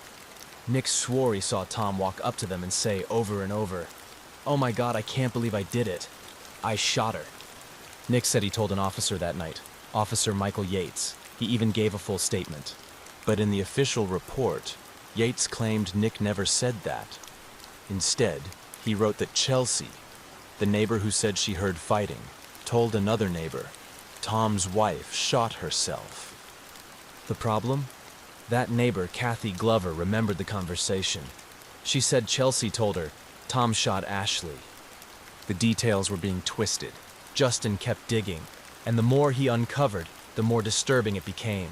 Nick swore he saw Tom walk up to them and say over and over, "Oh my God, I can't believe I did it. I shot her." Nick said he told an officer that night, Officer Michael Yates. He even gave a full statement. But in the official report, Yates claimed Nick never said that. Instead, he wrote that Chelsea, the neighbor who said she heard fighting, told another neighbor, Tom's wife shot herself. The problem? That neighbor, Kathy Glover, remembered the conversation. She said Chelsea told her, Tom shot Ashley. The details were being twisted. Justin kept digging, and the more he uncovered, the more disturbing it became.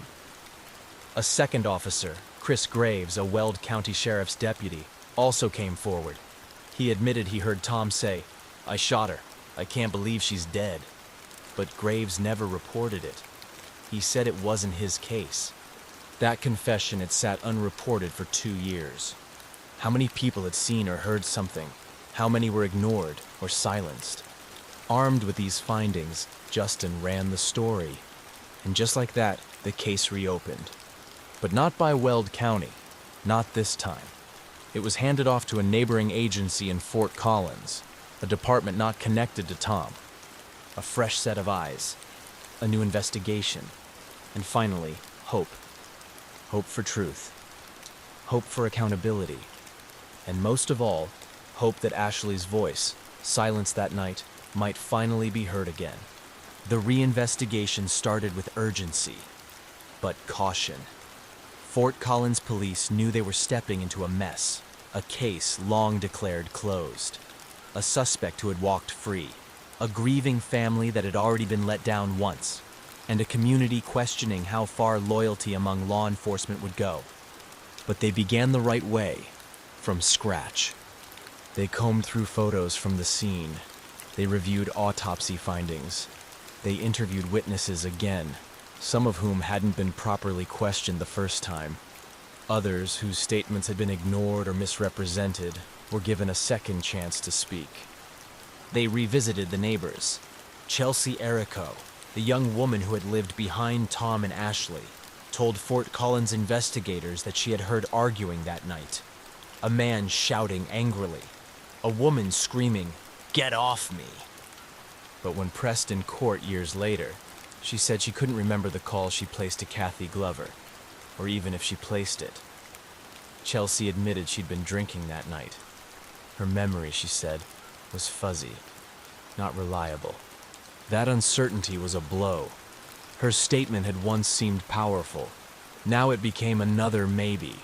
A second officer, Chris Graves, a Weld County Sheriff's deputy, also came forward. He admitted he heard Tom say, "I shot her. I can't believe she's dead." But Graves never reported it. He said it wasn't his case. That confession had sat unreported for 2 years. How many people had seen or heard something? How many were ignored or silenced? Armed with these findings, Justin ran the story. And just like that, the case reopened. But not by Weld County. Not this time. It was handed off to a neighboring agency in Fort Collins, a department not connected to Tom. A fresh set of eyes, a new investigation, and finally, hope. Hope for truth. Hope for accountability. And most of all, hope that Ashley's voice, silenced that night, might finally be heard again. The reinvestigation started with urgency, but caution. Fort Collins police knew they were stepping into a mess, a case long declared closed. a suspect who had walked free, a grieving family that had already been let down once, and a community questioning how far loyalty among law enforcement would go. But they began the right way, from scratch. They combed through photos from the scene. They reviewed autopsy findings. They interviewed witnesses again, some of whom hadn't been properly questioned the first time. Others, whose statements had been ignored or misrepresented, were given a second chance to speak. They revisited the neighbors. Chelsea Errico, the young woman who had lived behind Tom and Ashley, told Fort Collins investigators that she had heard arguing that night. A man shouting angrily. A woman screaming, "Get off me!" But when pressed in court years later, she said she couldn't remember the call she placed to Kathy Glover, or even if she placed it. Chelsea admitted she'd been drinking that night. Her memory, she said, was fuzzy, not reliable. That uncertainty was a blow. Her statement had once seemed powerful. Now it became another maybe.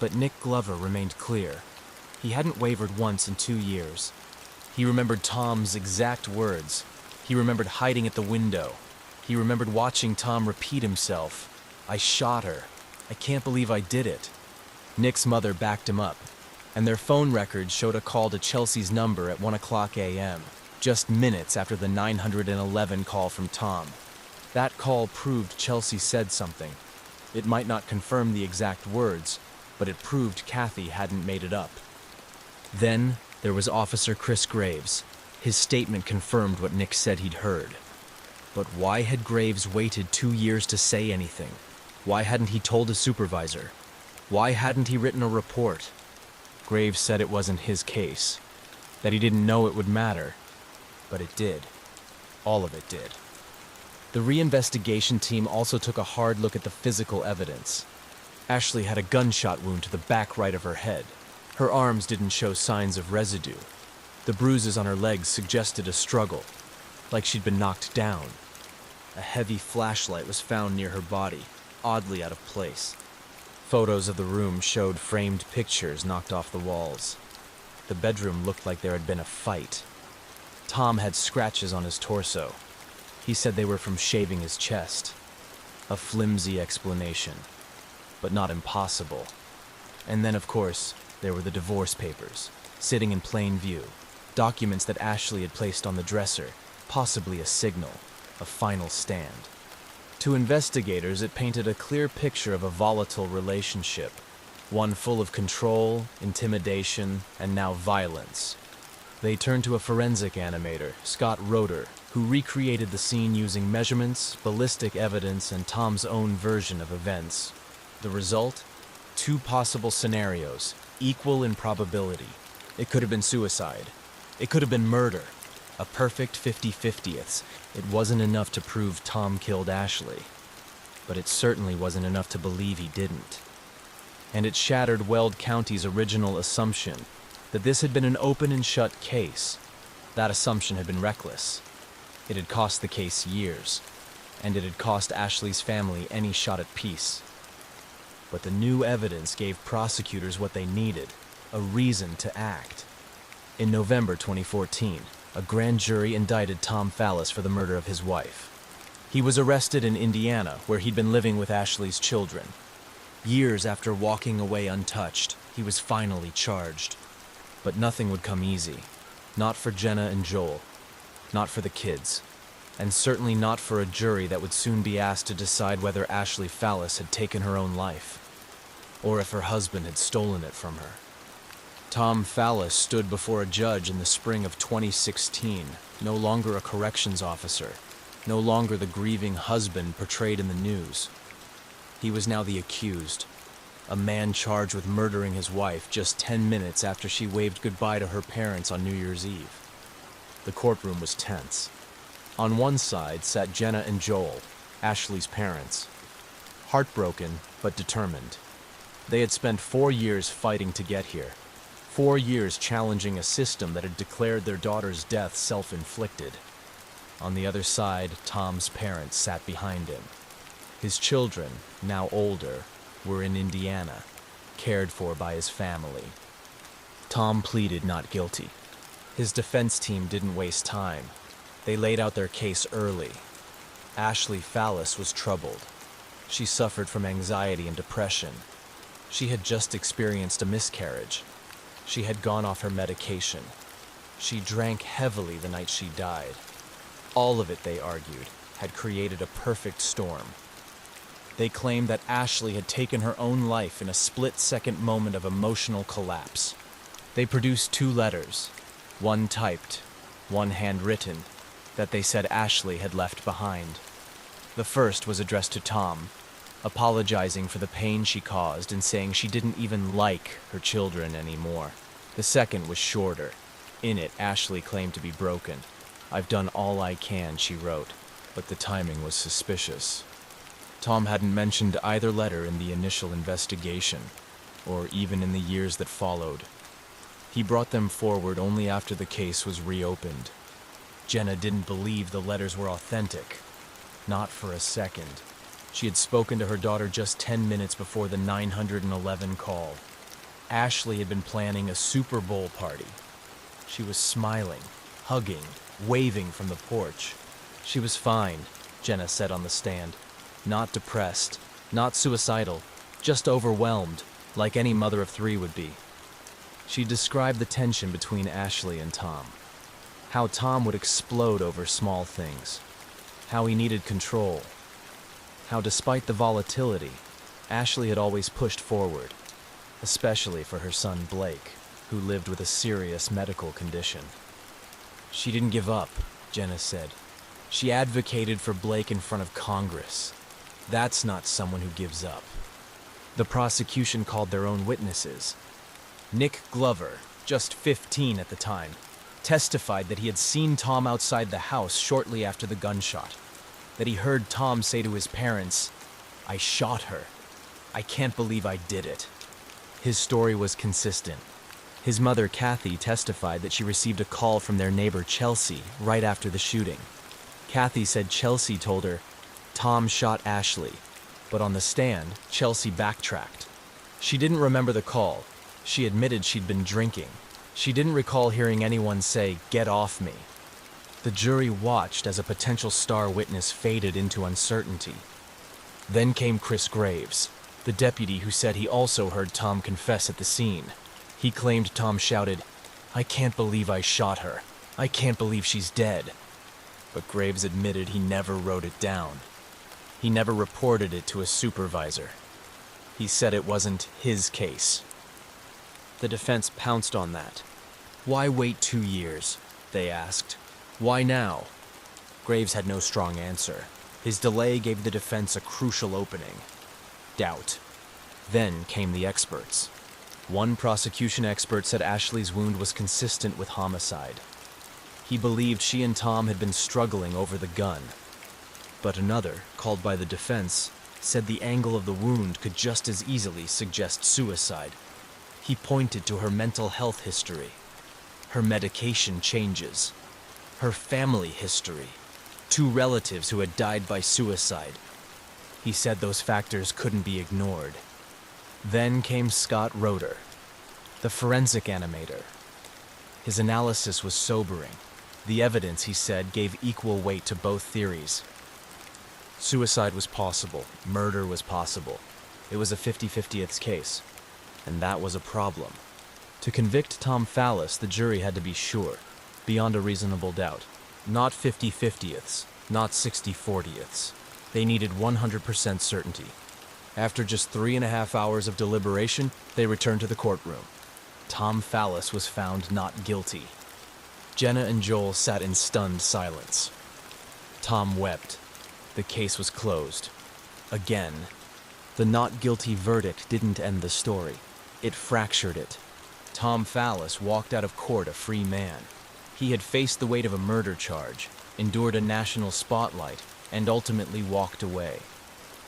But Nick Glover remained clear. He hadn't wavered once in 2 years. He remembered Tom's exact words. He remembered hiding at the window. He remembered watching Tom repeat himself. "I shot her. I can't believe I did it." Nick's mother backed him up, and their phone records showed a call to Chelsea's number at 1:00 a.m., just minutes after the 911 call from Tom. That call proved Chelsea said something. It might not confirm the exact words, but it proved Kathy hadn't made it up. Then there was Officer Chris Graves. His statement confirmed what Nick said he'd heard. But why had Graves waited 2 years to say anything? Why hadn't he told his supervisor? Why hadn't he written a report? Graves said it wasn't his case, that he didn't know it would matter. But it did. All of it did. The reinvestigation team also took a hard look at the physical evidence. Ashley had a gunshot wound to the back right of her head. Her arms didn't show signs of residue. The bruises on her legs suggested a struggle, like she'd been knocked down. A heavy flashlight was found near her body, oddly out of place. Photos of the room showed framed pictures knocked off the walls. The bedroom looked like there had been a fight. Tom had scratches on his torso. He said they were from shaving his chest. A flimsy explanation, but not impossible. And then, of course, there were the divorce papers, sitting in plain view, documents that Ashley had placed on the dresser, possibly a signal, a final stand. To investigators, it painted a clear picture of a volatile relationship, one full of control, intimidation, and now violence. They turned to a forensic animator, Scott Roeder, who recreated the scene using measurements, ballistic evidence, and Tom's own version of events. The result? 2 possible scenarios, equal in probability. It could have been suicide. It could have been murder. A perfect 50-50ths. It wasn't enough to prove Tom killed Ashley. But it certainly wasn't enough to believe he didn't. And it shattered Weld County's original assumption that this had been an open and shut case. That assumption had been reckless. It had cost the case years, and it had cost Ashley's family any shot at peace. But the new evidence gave prosecutors what they needed, a reason to act. In November 2014, a grand jury indicted Tom Fallis for the murder of his wife. He was arrested in Indiana, where he'd been living with Ashley's children. Years after walking away untouched, he was finally charged. But nothing would come easy. Not for Jenna and Joel. Not for the kids. And certainly not for a jury that would soon be asked to decide whether Ashley Fallis had taken her own life, or if her husband had stolen it from her. Tom Fallis stood before a judge in the spring of 2016, no longer a corrections officer, no longer the grieving husband portrayed in the news. He was now the accused, a man charged with murdering his wife just 10 minutes after she waved goodbye to her parents on New Year's Eve. The courtroom was tense. On one side sat Jenna and Joel, Ashley's parents, heartbroken but determined. They had spent 4 years fighting to get here. 4 years challenging a system that had declared their daughter's death self-inflicted. On the other side, Tom's parents sat behind him. His children, now older, were in Indiana, cared for by his family. Tom pleaded not guilty. His defense team didn't waste time. They laid out their case early. Ashley Fallis was troubled. She suffered from anxiety and depression. She had just experienced a miscarriage. She had gone off her medication. She drank heavily the night she died. All of it, they argued, had created a perfect storm. They claimed that Ashley had taken her own life in a split-second moment of emotional collapse. They produced 2 letters, one typed, one handwritten, that they said Ashley had left behind. The first was addressed to Tom, apologizing for the pain she caused and saying she didn't even like her children anymore. The second was shorter. In it, Ashley claimed to be broken. "I've done all I can," she wrote, but the timing was suspicious. Tom hadn't mentioned either letter in the initial investigation, or even in the years that followed. He brought them forward only after the case was reopened. Jenna didn't believe the letters were authentic. Not for a second. She had spoken to her daughter just 10 minutes before the 911 call. Ashley had been planning a Super Bowl party. She was smiling, hugging, waving from the porch. She was fine, Jenna said on the stand. Not depressed, not suicidal, just overwhelmed, like any mother of 3 would be. She described the tension between Ashley and Tom. How Tom would explode over small things. How he needed control. How despite the volatility, Ashley had always pushed forward, especially for her son Blake, who lived with a serious medical condition. She didn't give up, Jenna said. She advocated for Blake in front of Congress. That's not someone who gives up. The prosecution called their own witnesses. Nick Glover, just 15 at the time, testified that he had seen Tom outside the house shortly after the gunshot, that he heard Tom say to his parents, "I shot her. I can't believe I did it." His story was consistent. His mother, Kathy, testified that she received a call from their neighbor, Chelsea, right after the shooting. Kathy said Chelsea told her, "Tom shot Ashley," but on the stand, Chelsea backtracked. She didn't remember the call. She admitted she'd been drinking. She didn't recall hearing anyone say, "Get off me." The jury watched as a potential star witness faded into uncertainty. Then came Chris Graves, the deputy who said he also heard Tom confess at the scene. He claimed Tom shouted, "I can't believe I shot her. I can't believe she's dead." But Graves admitted he never wrote it down. He never reported it to a supervisor. He said it wasn't his case. The defense pounced on that. "Why wait 2 years?" they asked. "Why now?" Graves had no strong answer. His delay gave the defense a crucial opening. Doubt. Then came the experts. One prosecution expert said Ashley's wound was consistent with homicide. He believed she and Tom had been struggling over the gun. But another, called by the defense, said the angle of the wound could just as easily suggest suicide. He pointed to her mental health history, her medication changes, her family history, 2 relatives who had died by suicide. He said those factors couldn't be ignored. Then came Scott Roeder, the forensic animator. His analysis was sobering. The evidence, he said, gave equal weight to both theories. Suicide was possible. Murder was possible. It was a 50-50th case. And that was a problem. To convict Tom Fallis, the jury had to be sure, beyond a reasonable doubt. Not 50-50ths, not 60-40ths. They needed 100% certainty. After just 3.5 hours of deliberation, they returned to the courtroom. Tom Fallis was found not guilty. Jenna and Joel sat in stunned silence. Tom wept. The case was closed. Again. The not guilty verdict didn't end the story. It fractured it. Tom Fallis walked out of court a free man. He had faced the weight of a murder charge, endured a national spotlight, and ultimately walked away.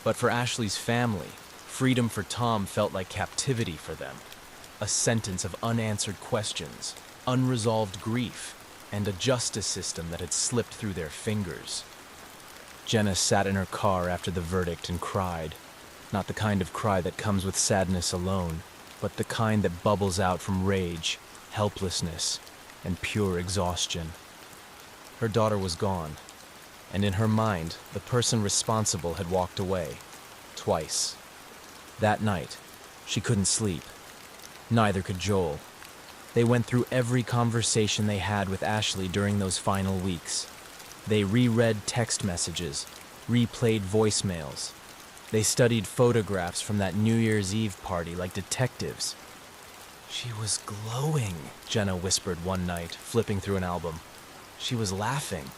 But for Ashley's family, freedom for Tom felt like captivity for them. A sentence of unanswered questions, unresolved grief, and a justice system that had slipped through their fingers. Jenna sat in her car after the verdict and cried. Not the kind of cry that comes with sadness alone, but the kind that bubbles out from rage, helplessness, and pure exhaustion. Her daughter was gone, and in her mind, the person responsible had walked away, twice. That night, she couldn't sleep. Neither could Joel. They went through every conversation they had with Ashley during those final weeks. They reread text messages, replayed voicemails. They studied photographs from that New Year's Eve party like detectives. "She was glowing," Jenna whispered one night, flipping through an album. "She was laughing."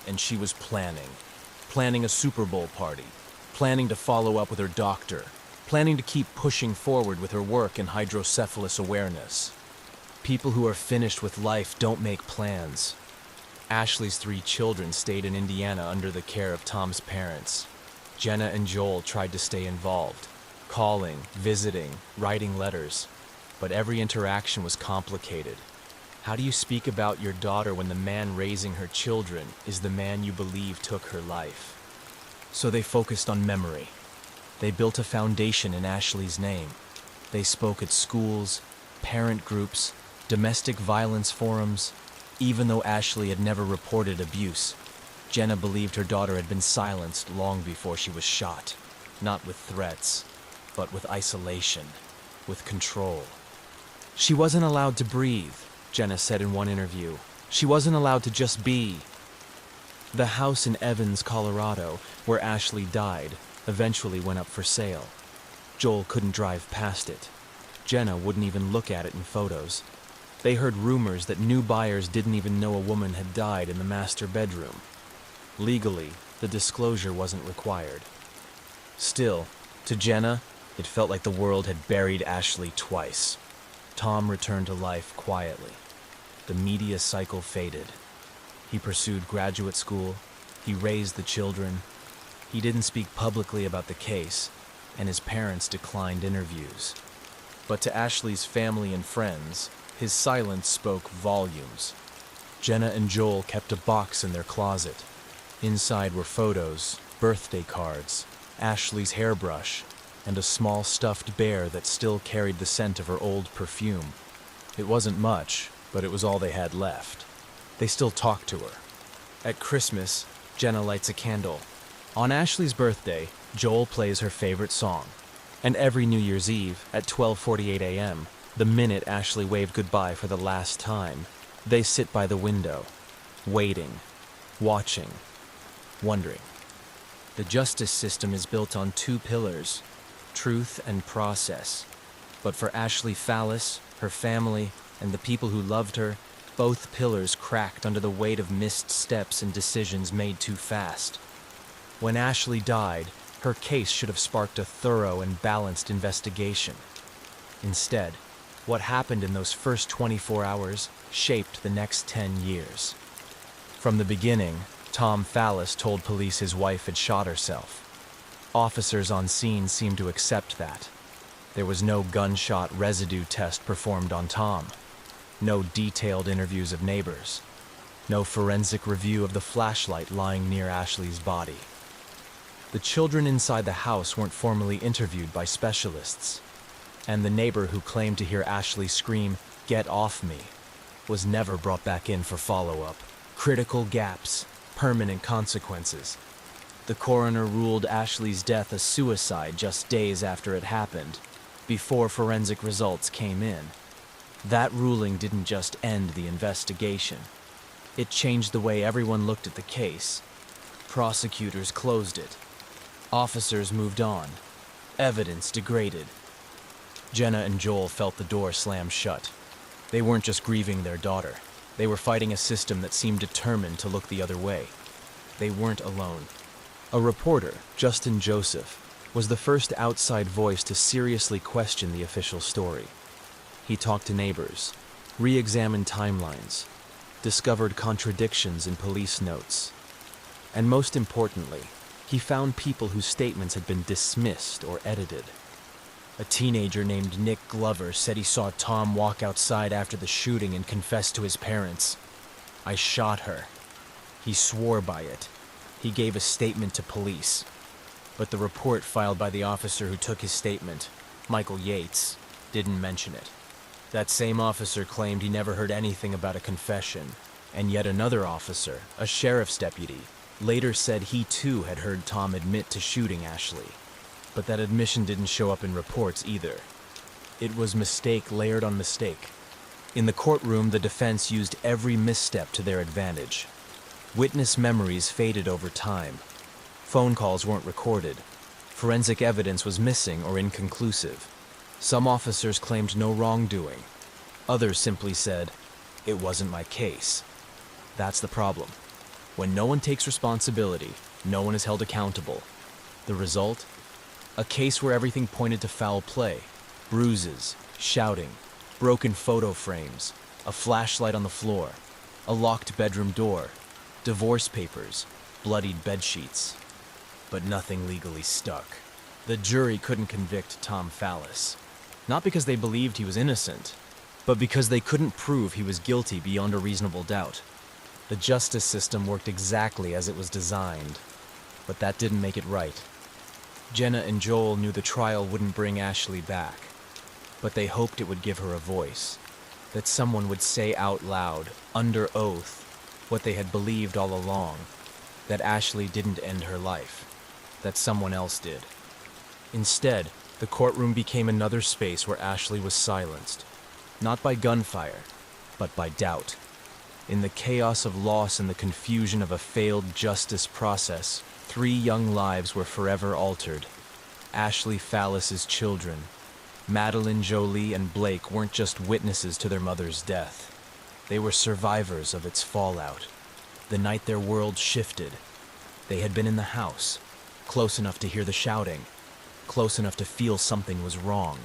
And she was planning a Super Bowl party, planning to follow up with her doctor, planning to keep pushing forward with her work in hydrocephalus awareness. People who are finished with life don't make plans. Ashley's 3 children stayed in Indiana under the care of Tom's parents. Jenna and Joel tried to stay involved, calling, visiting, writing letters, but every interaction was complicated. How do you speak about your daughter when the man raising her children is the man you believe took her life? So they focused on memory. They built a foundation in Ashley's name. They spoke at schools, parent groups, domestic violence forums. Even though Ashley had never reported abuse, Jenna believed her daughter had been silenced long before she was shot, not with threats, but with isolation, with control. "She wasn't allowed to breathe," Jenna said in one interview. "She wasn't allowed to just be." The house in Evans, Colorado, where Ashley died, eventually went up for sale. Joel couldn't drive past it. Jenna wouldn't even look at it in photos. They heard rumors that new buyers didn't even know a woman had died in the master bedroom. Legally, the disclosure wasn't required. Still, to Jenna, it felt like the world had buried Ashley twice. Tom returned to life quietly. The media cycle faded. He pursued graduate school. He raised the children. He didn't speak publicly about the case, and his parents declined interviews. But to Ashley's family and friends, his silence spoke volumes. Jenna and Joel kept a box in their closet. Inside were photos, birthday cards, Ashley's hairbrush, and a small stuffed bear that still carried the scent of her old perfume. It wasn't much, but it was all they had left. They still talked to her. At Christmas, Jenna lights a candle. On Ashley's birthday, Joel plays her favorite song. And every New Year's Eve, at 12:48 a.m., the minute Ashley waved goodbye for the last time, they sit by the window, waiting, watching, wondering. The justice system is built on 2 pillars, truth and process. But for Ashley Fallis, her family, and the people who loved her, both pillars cracked under the weight of missed steps and decisions made too fast. When Ashley died, her case should have sparked a thorough and balanced investigation. Instead, what happened in those first 24 hours shaped the next 10 years. From the beginning, Tom Fallis told police his wife had shot herself. Officers on scene seemed to accept that. There was no gunshot residue test performed on Tom. No detailed interviews of neighbors. No forensic review of the flashlight lying near Ashley's body. The children inside the house weren't formally interviewed by specialists. And the neighbor who claimed to hear Ashley scream, "Get off me," was never brought back in for follow-up. Critical gaps, permanent consequences. The coroner ruled Ashley's death a suicide just days after it happened, before forensic results came in. That ruling didn't just end the investigation. It changed the way everyone looked at the case. Prosecutors closed it. Officers moved on. Evidence degraded. Jenna and Joel felt the door slam shut. They weren't just grieving their daughter. They were fighting a system that seemed determined to look the other way. They weren't alone. A reporter, Justin Joseph, was the first outside voice to seriously question the official story. He talked to neighbors, re-examined timelines, discovered contradictions in police notes. And most importantly, he found people whose statements had been dismissed or edited. A teenager named Nick Glover said he saw Tom walk outside after the shooting and confess to his parents, "I shot her." He swore by it. He gave a statement to police. But the report filed by the officer who took his statement, Michael Yates, didn't mention it. That same officer claimed he never heard anything about a confession, and yet another officer, a sheriff's deputy, later said he too had heard Tom admit to shooting Ashley. But that admission didn't show up in reports either. It was mistake layered on mistake. In the courtroom, the defense used every misstep to their advantage. Witness memories faded over time. Phone calls weren't recorded. Forensic evidence was missing or inconclusive. Some officers claimed no wrongdoing. Others simply said, "It wasn't my case." That's the problem. When no one takes responsibility, no one is held accountable. The result? A case where everything pointed to foul play. Bruises, shouting, broken photo frames, a flashlight on the floor, a locked bedroom door, divorce papers, bloodied bedsheets. But nothing legally stuck. The jury couldn't convict Tom Fallis. Not because they believed he was innocent, but because they couldn't prove he was guilty beyond a reasonable doubt. The justice system worked exactly as it was designed, but that didn't make it right. Jenna and Joel knew the trial wouldn't bring Ashley back, but they hoped it would give her a voice, that someone would say out loud, under oath, what they had believed all along, that Ashley didn't end her life, that someone else did. Instead, the courtroom became another space where Ashley was silenced, not by gunfire, but by doubt. In the chaos of loss and the confusion of a failed justice process, 3 young lives were forever altered. Ashley Fallis's children, Madeline Jolie and Blake, weren't just witnesses to their mother's death. They were survivors of its fallout. The night their world shifted, they had been in the house, close enough to hear the shouting, close enough to feel something was wrong,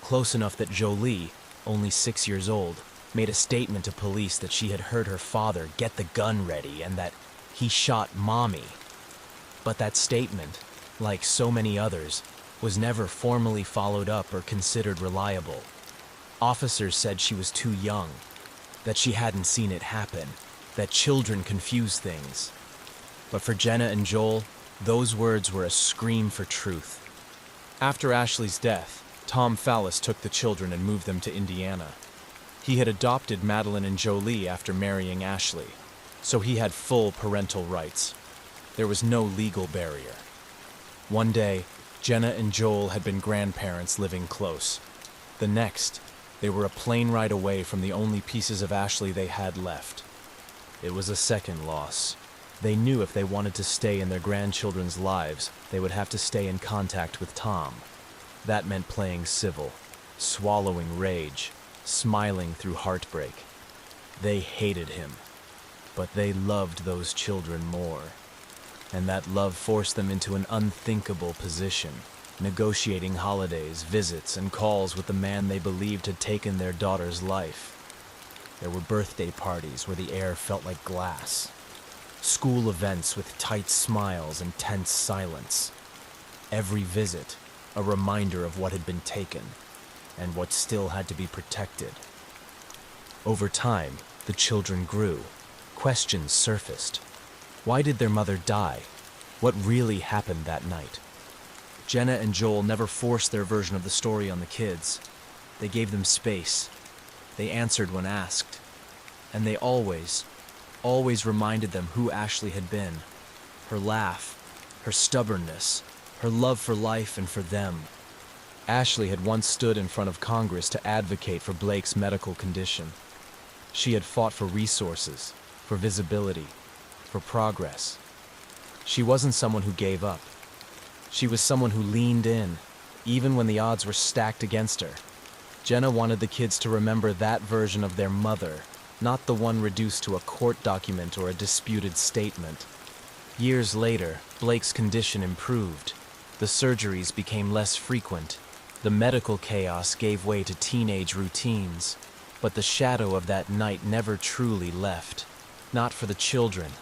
close enough that Jolie, only 6 years old, made a statement to police that she had heard her father get the gun ready and that he shot Mommy. But that statement, like so many others, was never formally followed up or considered reliable. Officers said she was too young, that she hadn't seen it happen, that children confuse things. But for Jenna and Joel, those words were a scream for truth. After Ashley's death, Tom Fallis took the children and moved them to Indiana. He had adopted Madeline and Jolie after marrying Ashley, so he had full parental rights. There was no legal barrier. One day, Jenna and Joel had been grandparents living close. The next, they were a plane ride away from the only pieces of Ashley they had left. It was a second loss. They knew if they wanted to stay in their grandchildren's lives, they would have to stay in contact with Tom. That meant playing civil, swallowing rage, smiling through heartbreak. They hated him, but they loved those children more. And that love forced them into an unthinkable position, negotiating holidays, visits, and calls with the man they believed had taken their daughter's life. There were birthday parties where the air felt like glass, school events with tight smiles and tense silence. Every visit, a reminder of what had been taken, and what still had to be protected. Over time, the children grew. Questions surfaced. Why did their mother die? What really happened that night? Jenna and Joel never forced their version of the story on the kids. They gave them space. They answered when asked. And they always reminded them who Ashley had been. Her laugh, her stubbornness, her love for life and for them. Ashley had once stood in front of Congress to advocate for Blake's medical condition. She had fought for resources, for visibility, for progress. She wasn't someone who gave up. She was someone who leaned in, even when the odds were stacked against her. Jenna wanted the kids to remember that version of their mother, not the one reduced to a court document or a disputed statement. Years later, Blake's condition improved. The surgeries became less frequent. The medical chaos gave way to teenage routines. But the shadow of that night never truly left. Not for the children,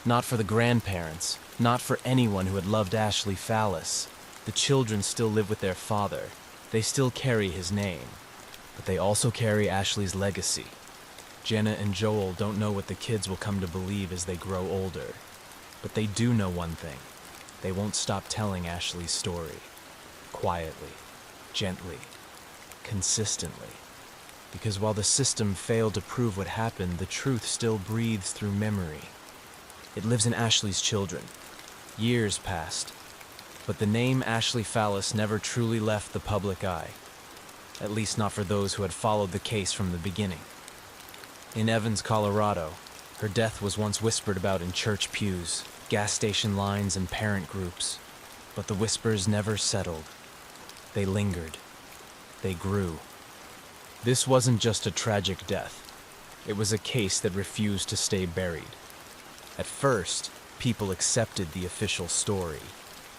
not for the grandparents, not for anyone who had loved Ashley Fallis. The children still live with their father. They still carry his name. But they also carry Ashley's legacy. Jenna and Joel don't know what the kids will come to believe as they grow older. But they do know one thing. They won't stop telling Ashley's story. Quietly, gently, consistently. Because while the system failed to prove what happened, the truth still breathes through memory. It lives in Ashley's children. Years passed, but the name Ashley Fallis never truly left the public eye, at least not for those who had followed the case from the beginning. In Evans, Colorado, her death was once whispered about in church pews, gas station lines, and parent groups, but the whispers never settled. They lingered. They grew. This wasn't just a tragic death. It was a case that refused to stay buried. At first, people accepted the official story.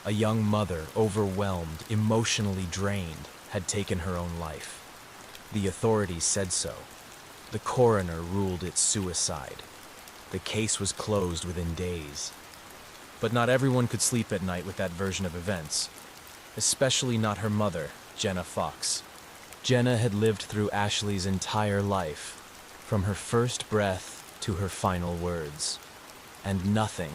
A young mother, overwhelmed, emotionally drained, had taken her own life. The authorities said so. The coroner ruled it suicide. The case was closed within days. But not everyone could sleep at night with that version of events, especially not her mother, Jenna Fox. Jenna had lived through Ashley's entire life, from her first breath to her final words. And nothing,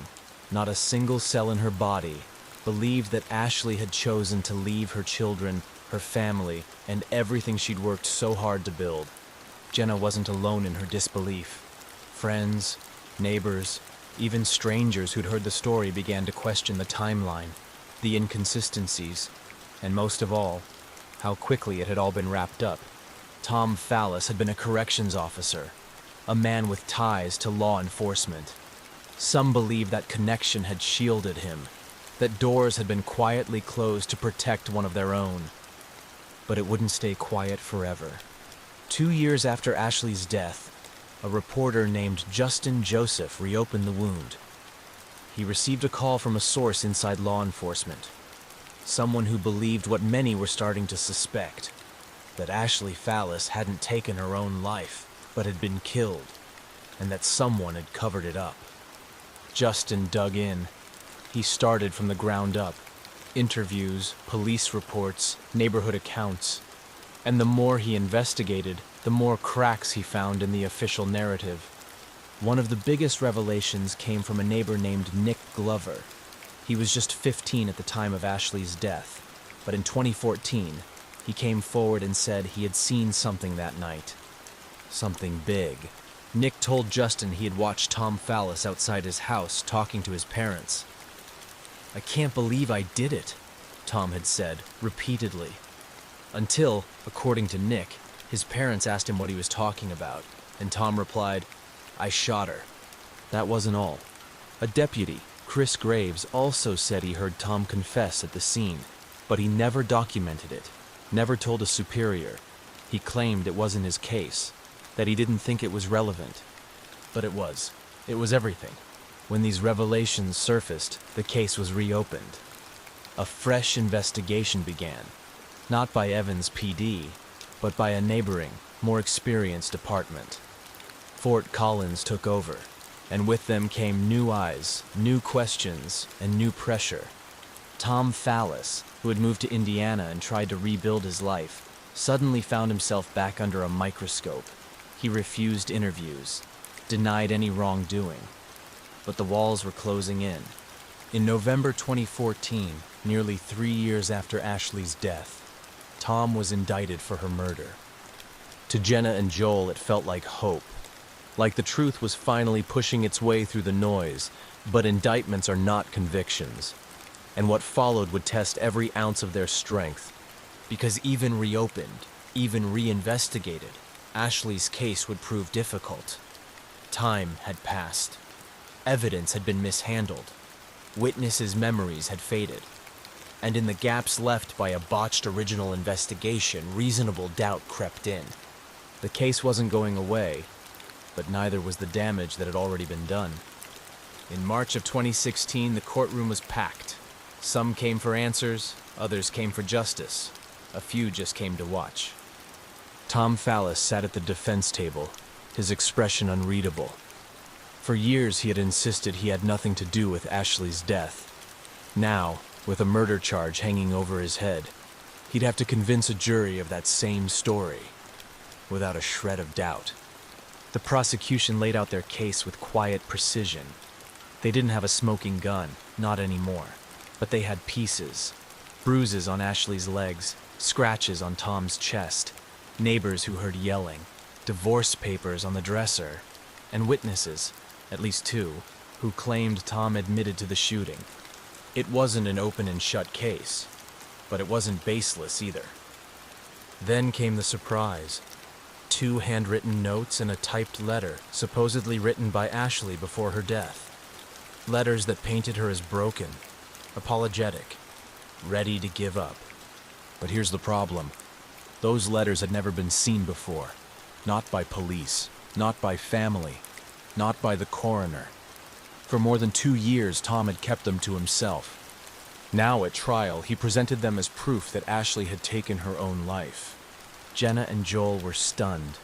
not a single cell in her body, believed that Ashley had chosen to leave her children, her family, and everything she'd worked so hard to build. Jenna wasn't alone in her disbelief. Friends, neighbors, even strangers who'd heard the story began to question the timeline, the inconsistencies, and most of all, how quickly it had all been wrapped up. Tom Fallis had been a corrections officer, a man with ties to law enforcement. Some believed that connection had shielded him, that doors had been quietly closed to protect one of their own. But it wouldn't stay quiet forever. 2 years after Ashley's death, a reporter named Justin Joseph reopened the wound. He received a call from a source inside law enforcement, someone who believed what many were starting to suspect, that Ashley Fallis hadn't taken her own life, but had been killed, and that someone had covered it up. Justin dug in. He started from the ground up. Interviews, police reports, neighborhood accounts. And the more he investigated, the more cracks he found in the official narrative. One of the biggest revelations came from a neighbor named Nick Glover. He was just 15 at the time of Ashley's death, but in 2014, he came forward and said he had seen something that night. Something big. Nick told Justin he had watched Tom Fallis outside his house talking to his parents. "I can't believe I did it," Tom had said, repeatedly. Until, according to Nick, his parents asked him what he was talking about, and Tom replied, "I shot her." That wasn't all. A deputy, Chris Graves, also said he heard Tom confess at the scene, but he never documented it, never told a superior. He claimed it wasn't his case, that he didn't think it was relevant. But it was. It was everything. When these revelations surfaced, the case was reopened. A fresh investigation began, not by Evans PD, but by a neighboring, more experienced department. Fort Collins took over, and with them came new eyes, new questions, and new pressure. Tom Fallis, who had moved to Indiana and tried to rebuild his life, suddenly found himself back under a microscope. He refused interviews, denied any wrongdoing. But the walls were closing in. In November 2014, nearly 3 years after Ashley's death, Tom was indicted for her murder. To Jenna and Joel, it felt like hope, like the truth was finally pushing its way through the noise, but indictments are not convictions. And what followed would test every ounce of their strength, because even reopened, even reinvestigated, Ashley's case would prove difficult. Time had passed. Evidence had been mishandled. Witnesses' memories had faded. And in the gaps left by a botched original investigation, reasonable doubt crept in. The case wasn't going away, but neither was the damage that had already been done. In March of 2016, the courtroom was packed. Some came for answers, others came for justice. A few just came to watch. Tom Fallis sat at the defense table, his expression unreadable. For years he had insisted he had nothing to do with Ashley's death. Now, with a murder charge hanging over his head, he'd have to convince a jury of that same story, without a shred of doubt. The prosecution laid out their case with quiet precision. They didn't have a smoking gun, not anymore, but they had pieces. Bruises on Ashley's legs, scratches on Tom's chest, Neighbors who heard yelling, divorce papers on the dresser, and witnesses, at least two, who claimed Tom admitted to the shooting. It wasn't an open and shut case, but it wasn't baseless either. Then came the surprise. 2 handwritten notes and a typed letter, supposedly written by Ashley before her death. Letters that painted her as broken, apologetic, ready to give up. But here's the problem. Those letters had never been seen before. Not by police, not by family, not by the coroner. For more than 2 years, Tom had kept them to himself. Now at trial, he presented them as proof that Ashley had taken her own life. Jenna and Joel were stunned.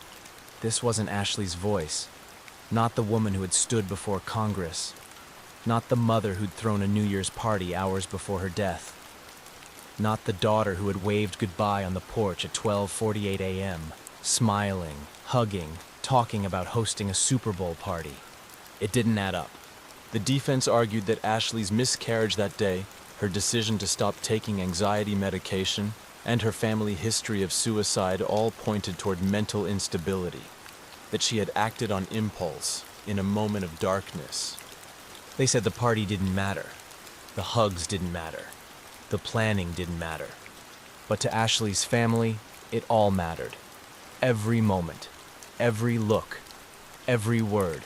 This wasn't Ashley's voice. Not the woman who had stood before Congress. Not the mother who'd thrown a New Year's party hours before her death. Not the daughter who had waved goodbye on the porch at 12:48 a.m., smiling, hugging, talking about hosting a Super Bowl party. It didn't add up. The defense argued that Ashley's miscarriage that day, her decision to stop taking anxiety medication, and her family history of suicide all pointed toward mental instability, that she had acted on impulse in a moment of darkness. They said the party didn't matter, the hugs didn't matter, the planning didn't matter. But to Ashley's family, it all mattered. Every moment, every look, every word.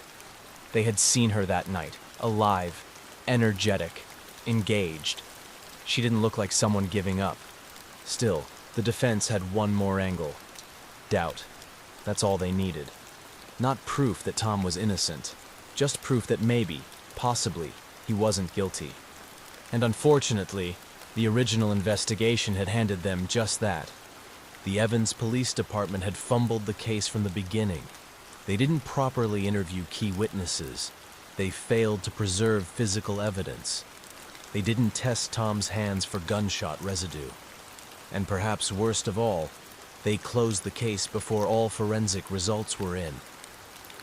They had seen her that night, alive, energetic, engaged. She didn't look like someone giving up. Still, the defense had one more angle. Doubt. That's all they needed. Not proof that Tom was innocent, just proof that maybe, possibly, he wasn't guilty. And unfortunately, the original investigation had handed them just that. The Evans Police Department had fumbled the case from the beginning. They didn't properly interview key witnesses. They failed to preserve physical evidence. They didn't test Tom's hands for gunshot residue. And perhaps worst of all, they closed the case before all forensic results were in.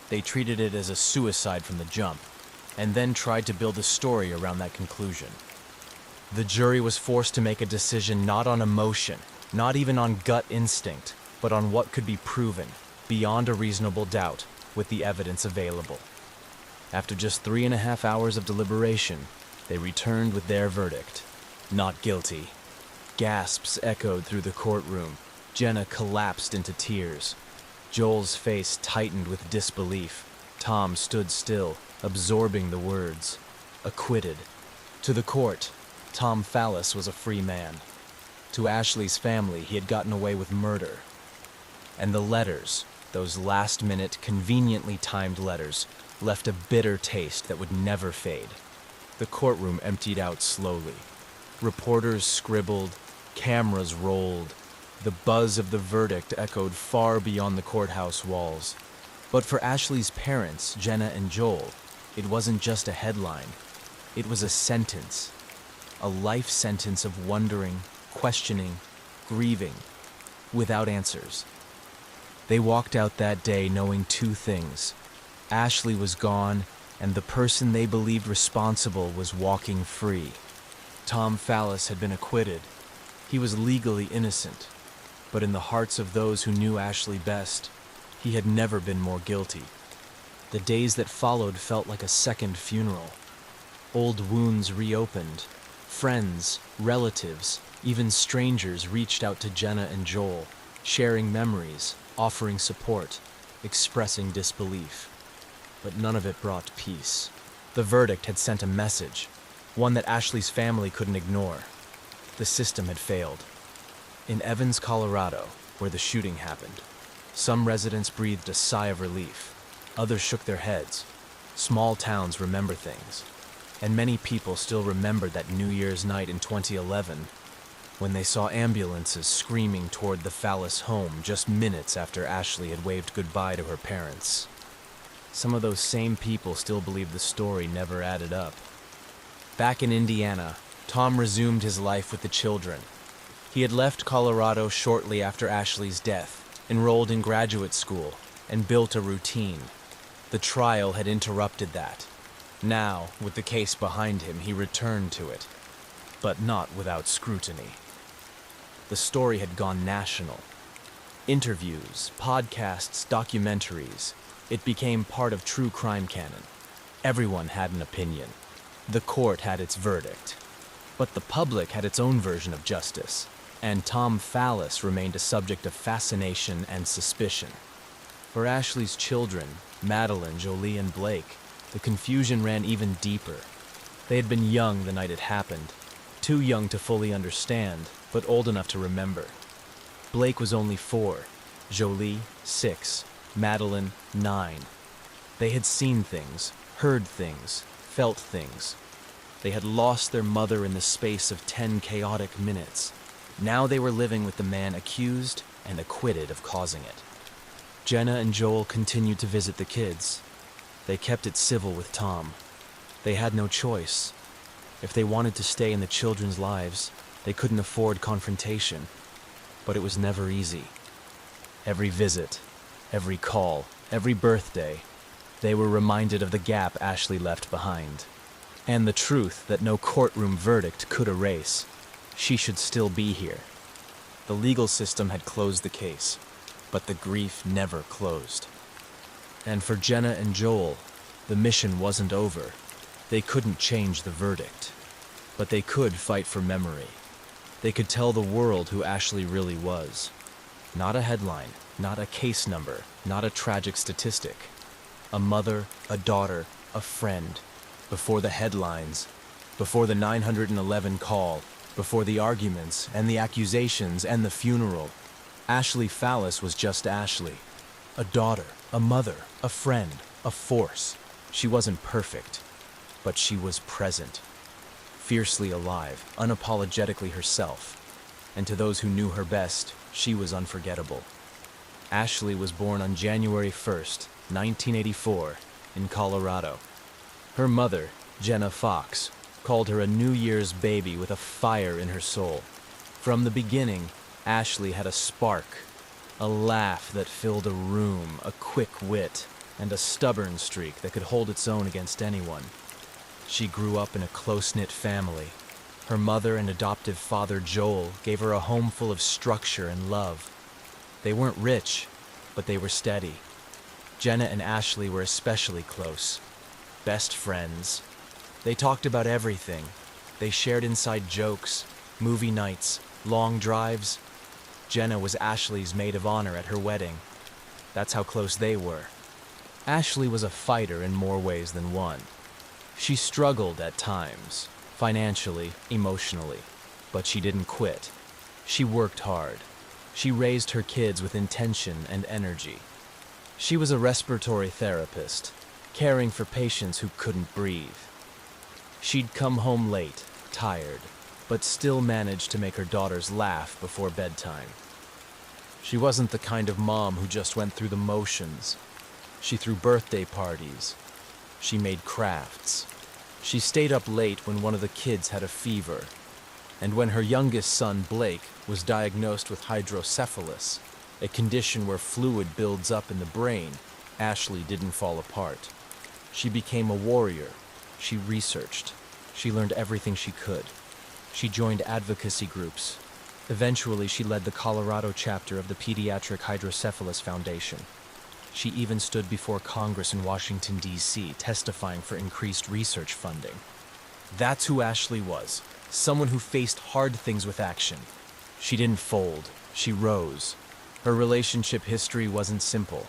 They treated it as a suicide from the jump, and then tried to build a story around that conclusion. The jury was forced to make a decision not on emotion, not even on gut instinct, but on what could be proven, beyond a reasonable doubt, with the evidence available. After just 3.5 hours of deliberation, they returned with their verdict: not guilty. Gasps echoed through the courtroom. Jenna collapsed into tears. Joel's face tightened with disbelief. Tom stood still, absorbing the words. Acquitted. To the court, Tom Fallis was a free man. To Ashley's family, he had gotten away with murder. And the letters, those last-minute, conveniently timed letters, left a bitter taste that would never fade. The courtroom emptied out slowly. Reporters scribbled, cameras rolled. The buzz of the verdict echoed far beyond the courthouse walls. But for Ashley's parents, Jenna and Joel, it wasn't just a headline. It was a sentence. A life sentence of wondering, questioning, grieving, without answers. They walked out that day knowing 2 things. Ashley was gone, and the person they believed responsible was walking free. Tom Fallis had been acquitted. He was legally innocent. But in the hearts of those who knew Ashley best, he had never been more guilty. The days that followed felt like a second funeral. Old wounds reopened. Friends, relatives, even strangers reached out to Jenna and Joel, sharing memories, offering support, expressing disbelief. But none of it brought peace. The verdict had sent a message, one that Ashley's family couldn't ignore. The system had failed. In Evans, Colorado, where the shooting happened, some residents breathed a sigh of relief. Others shook their heads. Small towns remember things. And many people still remembered that New Year's night in 2011, when they saw ambulances screaming toward the Fallis home just minutes after Ashley had waved goodbye to her parents. Some of those same people still believe the story never added up. Back in Indiana, Tom resumed his life with the children. He had left Colorado shortly after Ashley's death, enrolled in graduate school, and built a routine. The trial had interrupted that. Now, with the case behind him, he returned to it, but not without scrutiny. The story had gone national. Interviews, podcasts, documentaries. It became part of true crime canon. Everyone had an opinion. The court had its verdict. But the public had its own version of justice. And Tom Fallis remained a subject of fascination and suspicion. For Ashley's children, Madeline, Jolie, and Blake, the confusion ran even deeper. They had been young the night it happened, too young to fully understand, but old enough to remember. Blake was only 4, Jolie 6, Madeline 9. They had seen things, heard things, felt things. They had lost their mother in the space of 10 chaotic minutes. Now they were living with the man accused and acquitted of causing it. Jenna and Joel continued to visit the kids. They kept it civil with Tom. They had no choice. If they wanted to stay in the children's lives, they couldn't afford confrontation. But it was never easy. Every visit, every call, every birthday, they were reminded of the gap Ashley left behind. And the truth that no courtroom verdict could erase. She should still be here. The legal system had closed the case, but the grief never closed. And for Jenna and Joel, the mission wasn't over. They couldn't change the verdict, but they could fight for memory. They could tell the world who Ashley really was. Not a headline, not a case number, not a tragic statistic. A mother, a daughter, a friend. Before the headlines, before the 911 call, before the arguments and the accusations and the funeral, Ashley Fallis was just Ashley. A daughter, a mother, a friend, a force. She wasn't perfect, but she was present. Fiercely alive, unapologetically herself. And to those who knew her best, she was unforgettable. Ashley was born on January 1st, 1984, in Colorado. Her mother, Jenna Fox, called her a New Year's baby with a fire in her soul. From the beginning, Ashley had a spark, a laugh that filled a room, a quick wit, and a stubborn streak that could hold its own against anyone. She grew up in a close-knit family. Her mother and adoptive father, Joel, gave her a home full of structure and love. They weren't rich, but they were steady. Jenna and Ashley were especially close. Best friends. They talked about everything. They shared inside jokes, movie nights, long drives. Jenna was Ashley's maid of honor at her wedding. That's how close they were. Ashley was a fighter in more ways than one. She struggled at times, financially, emotionally, but she didn't quit. She worked hard. She raised her kids with intention and energy. She was a respiratory therapist, caring for patients who couldn't breathe. She'd come home late, tired, but still managed to make her daughters laugh before bedtime. She wasn't the kind of mom who just went through the motions. She threw birthday parties. She made crafts. She stayed up late when one of the kids had a fever. And when her youngest son, Blake, was diagnosed with hydrocephalus, a condition where fluid builds up in the brain, Ashley didn't fall apart. She became a warrior. She researched. She learned everything she could. She joined advocacy groups. Eventually, she led the Colorado chapter of the Pediatric Hydrocephalus Foundation. She even stood before Congress in Washington, D.C., testifying for increased research funding. That's who Ashley was, someone who faced hard things with action. She didn't fold. She rose. Her relationship history wasn't simple.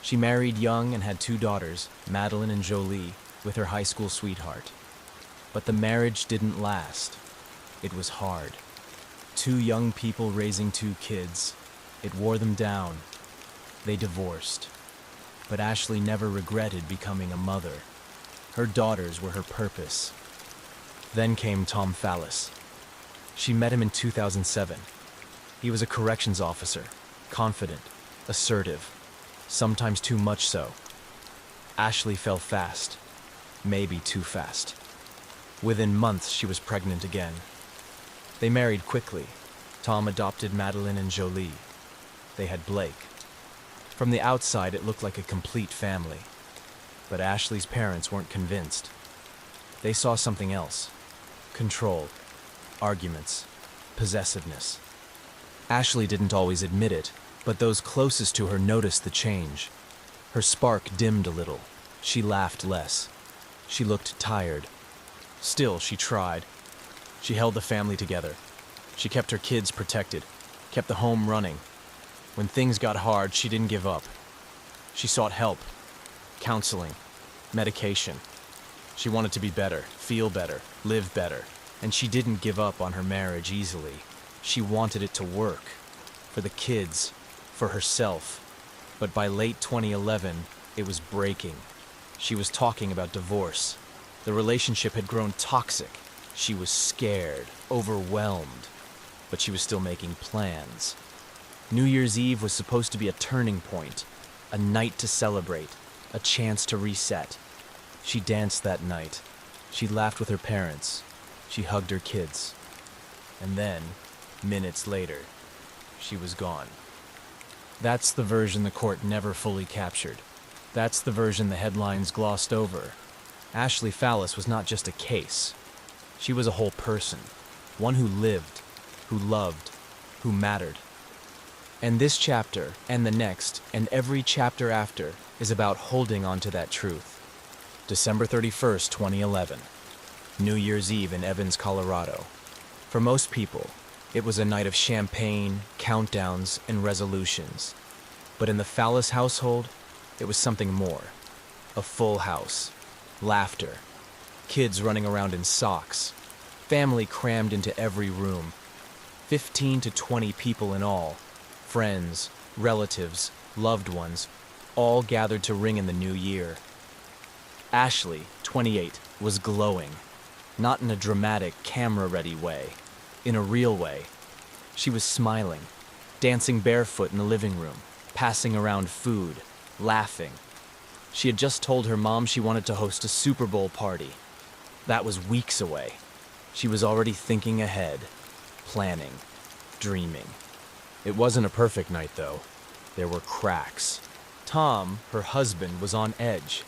She married young and had 2 daughters, Madeline and Jolie, with her high school sweetheart. But the marriage didn't last. It was hard. 2 young people raising 2 kids. It wore them down. They divorced. But Ashley never regretted becoming a mother. Her daughters were her purpose. Then came Tom Fallis. She met him in 2007. He was a corrections officer, confident, assertive, sometimes too much so. Ashley fell fast, maybe too fast. Within months, she was pregnant again. They married quickly. Tom adopted Madeline and Jolie. They had Blake. From the outside, it looked like a complete family. But Ashley's parents weren't convinced. They saw something else. Control, arguments, possessiveness. Ashley didn't always admit it, But those closest to her noticed the change. Her spark dimmed a little. She laughed less. She looked tired. Still, she tried. She held the family together. She kept her kids protected, kept the home running. When things got hard, she didn't give up. She sought help, counseling, medication. She wanted to be better, feel better, live better. And she didn't give up on her marriage easily. She wanted it to work. For the kids, for herself. But by late 2011, it was breaking. She was talking about divorce. The relationship had grown toxic. She was scared, overwhelmed. But she was still making plans. New Year's Eve was supposed to be a turning point, a night to celebrate, a chance to reset. She danced that night. She laughed with her parents. She hugged her kids. And then, minutes later, she was gone. That's the version the court never fully captured. That's the version the headlines glossed over. Ashley Fallis was not just a case. She was a whole person, one who lived, who loved, who mattered. And this chapter, and the next, and every chapter after, is about holding on to that truth. December 31st, 2011. New Year's Eve in Evans, Colorado. For most people, it was a night of champagne, countdowns, and resolutions. But in the Fallis household, it was something more. A full house. Laughter. Kids running around in socks. Family crammed into every room. 15 to 20 people in all. Friends, relatives, loved ones, all gathered to ring in the new year. Ashley, 28, was glowing. Not in a dramatic, camera-ready way. In a real way. She was smiling, dancing barefoot in the living room, passing around food, laughing. She had just told her mom she wanted to host a Super Bowl party. That was weeks away. She was already thinking ahead, planning, dreaming. It wasn't a perfect night, though. There were cracks. Tom, her husband, was on edge.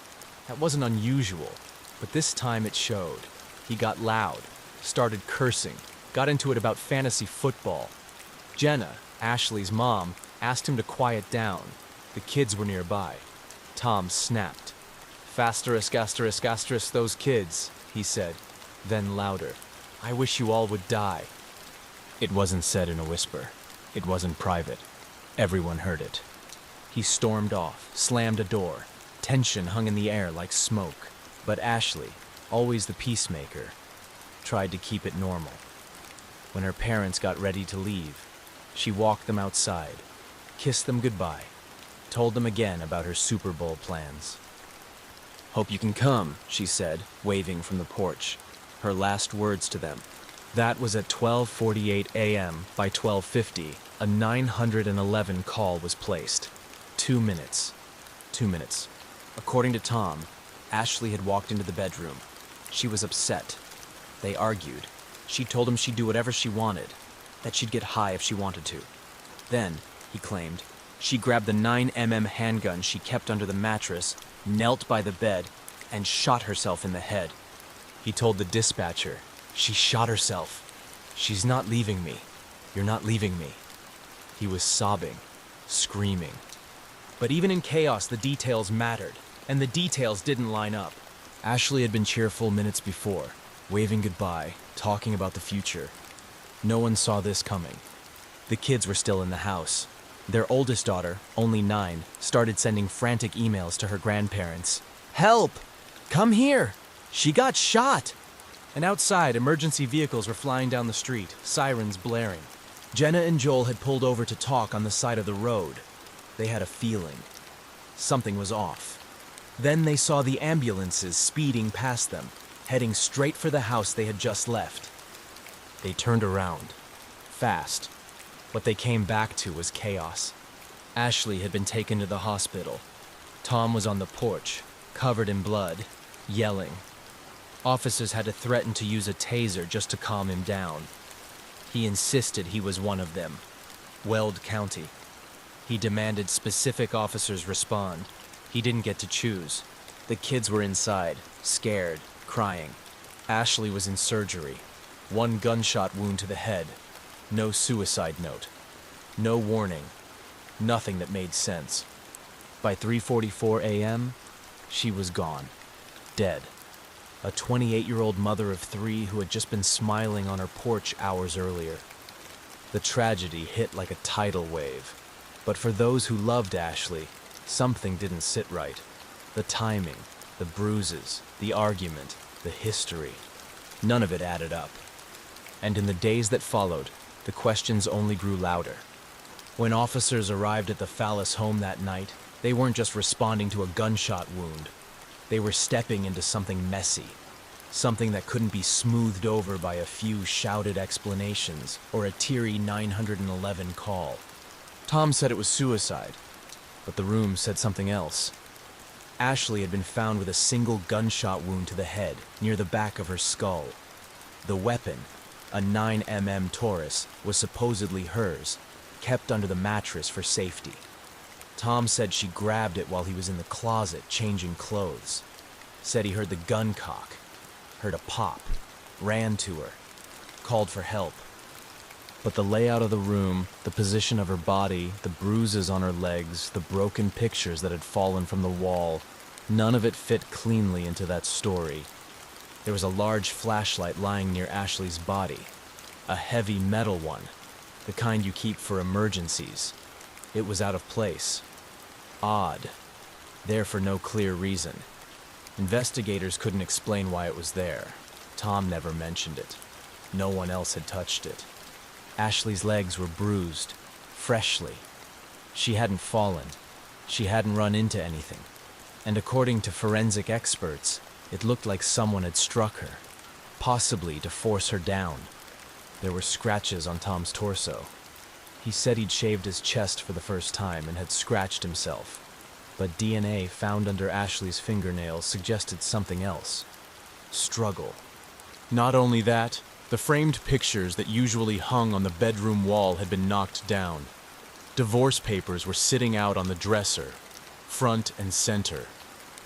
That wasn't unusual, but this time it showed. He got loud, started cursing, got into it about fantasy football. Jenna, Ashley's mom, asked him to quiet down. The kids were nearby. Tom snapped. "Fasterisk, asterisk, asterisk, those kids," he said. Then louder. "I wish you all would die." It wasn't said in a whisper. It wasn't private. Everyone heard it. He stormed off, slammed a door. Tension hung in the air like smoke. But Ashley, always the peacemaker, tried to keep it normal. When her parents got ready to leave, she walked them outside, kissed them goodbye, told them again about her Super Bowl plans. "Hope you can come," she said, waving from the porch. Her last words to them. That was at 12:48 a.m. By 12:50, a 911 call was placed. 2 minutes. 2 minutes. According to Tom, Ashley had walked into the bedroom. She was upset. They argued. She told him she'd do whatever she wanted, that she'd get high if she wanted to. Then, he claimed, she grabbed the 9mm handgun she kept under the mattress, knelt by the bed, and shot herself in the head. He told the dispatcher, "She shot herself. She's not leaving me. You're not leaving me." He was sobbing, screaming. But even in chaos, the details mattered, and the details didn't line up. Ashley had been cheerful minutes before, waving goodbye, talking about the future. No one saw this coming. The kids were still in the house. Their oldest daughter, only 9, started sending frantic emails to her grandparents. "Help! Come here! She got shot!" And outside, emergency vehicles were flying down the street, sirens blaring. Jenna and Joel had pulled over to talk on the side of the road. They had a feeling. Something was off. Then they saw the ambulances speeding past them, heading straight for the house they had just left. They turned around. Fast. What they came back to was chaos. Ashley had been taken to the hospital. Tom was on the porch, covered in blood, yelling. Officers had to threaten to use a taser just to calm him down. He insisted he was one of them. Weld County. He demanded specific officers respond. He didn't get to choose. The kids were inside, scared, crying. Ashley was in surgery. 1 gunshot wound to the head. No suicide note. No warning. Nothing that made sense. By 3:44 a.m., she was gone. Dead. A 28-year-old mother of 3 who had just been smiling on her porch hours earlier. The tragedy hit like a tidal wave. But for those who loved Ashley, something didn't sit right. The timing, the bruises, the argument, the history. None of it added up. And in the days that followed, the questions only grew louder. When officers arrived at the Fallis home that night, they weren't just responding to a gunshot wound. They were stepping into something messy. Something that couldn't be smoothed over by a few shouted explanations or a teary 911 call. Tom said it was suicide, but the room said something else. Ashley had been found with a single gunshot wound to the head, near the back of her skull. The weapon, a 9mm Taurus, was supposedly hers, kept under the mattress for safety. Tom said she grabbed it while he was in the closet changing clothes. Said he heard the gun cock, heard a pop, ran to her, called for help. But the layout of the room, the position of her body, the bruises on her legs, the broken pictures that had fallen from the wall, none of it fit cleanly into that story. There was a large flashlight lying near Ashley's body, a heavy metal one, the kind you keep for emergencies. It was out of place. Odd. There for no clear reason. Investigators couldn't explain why it was there. Tom never mentioned it. No one else had touched it. Ashley's legs were bruised, freshly. She hadn't fallen. She hadn't run into anything. And according to forensic experts, it looked like someone had struck her, possibly to force her down. There were scratches on Tom's torso. He said he'd shaved his chest for the first time and had scratched himself. But DNA found under Ashley's fingernails suggested something else. Struggle. Not only that, the framed pictures that usually hung on the bedroom wall had been knocked down. Divorce papers were sitting out on the dresser, front and center.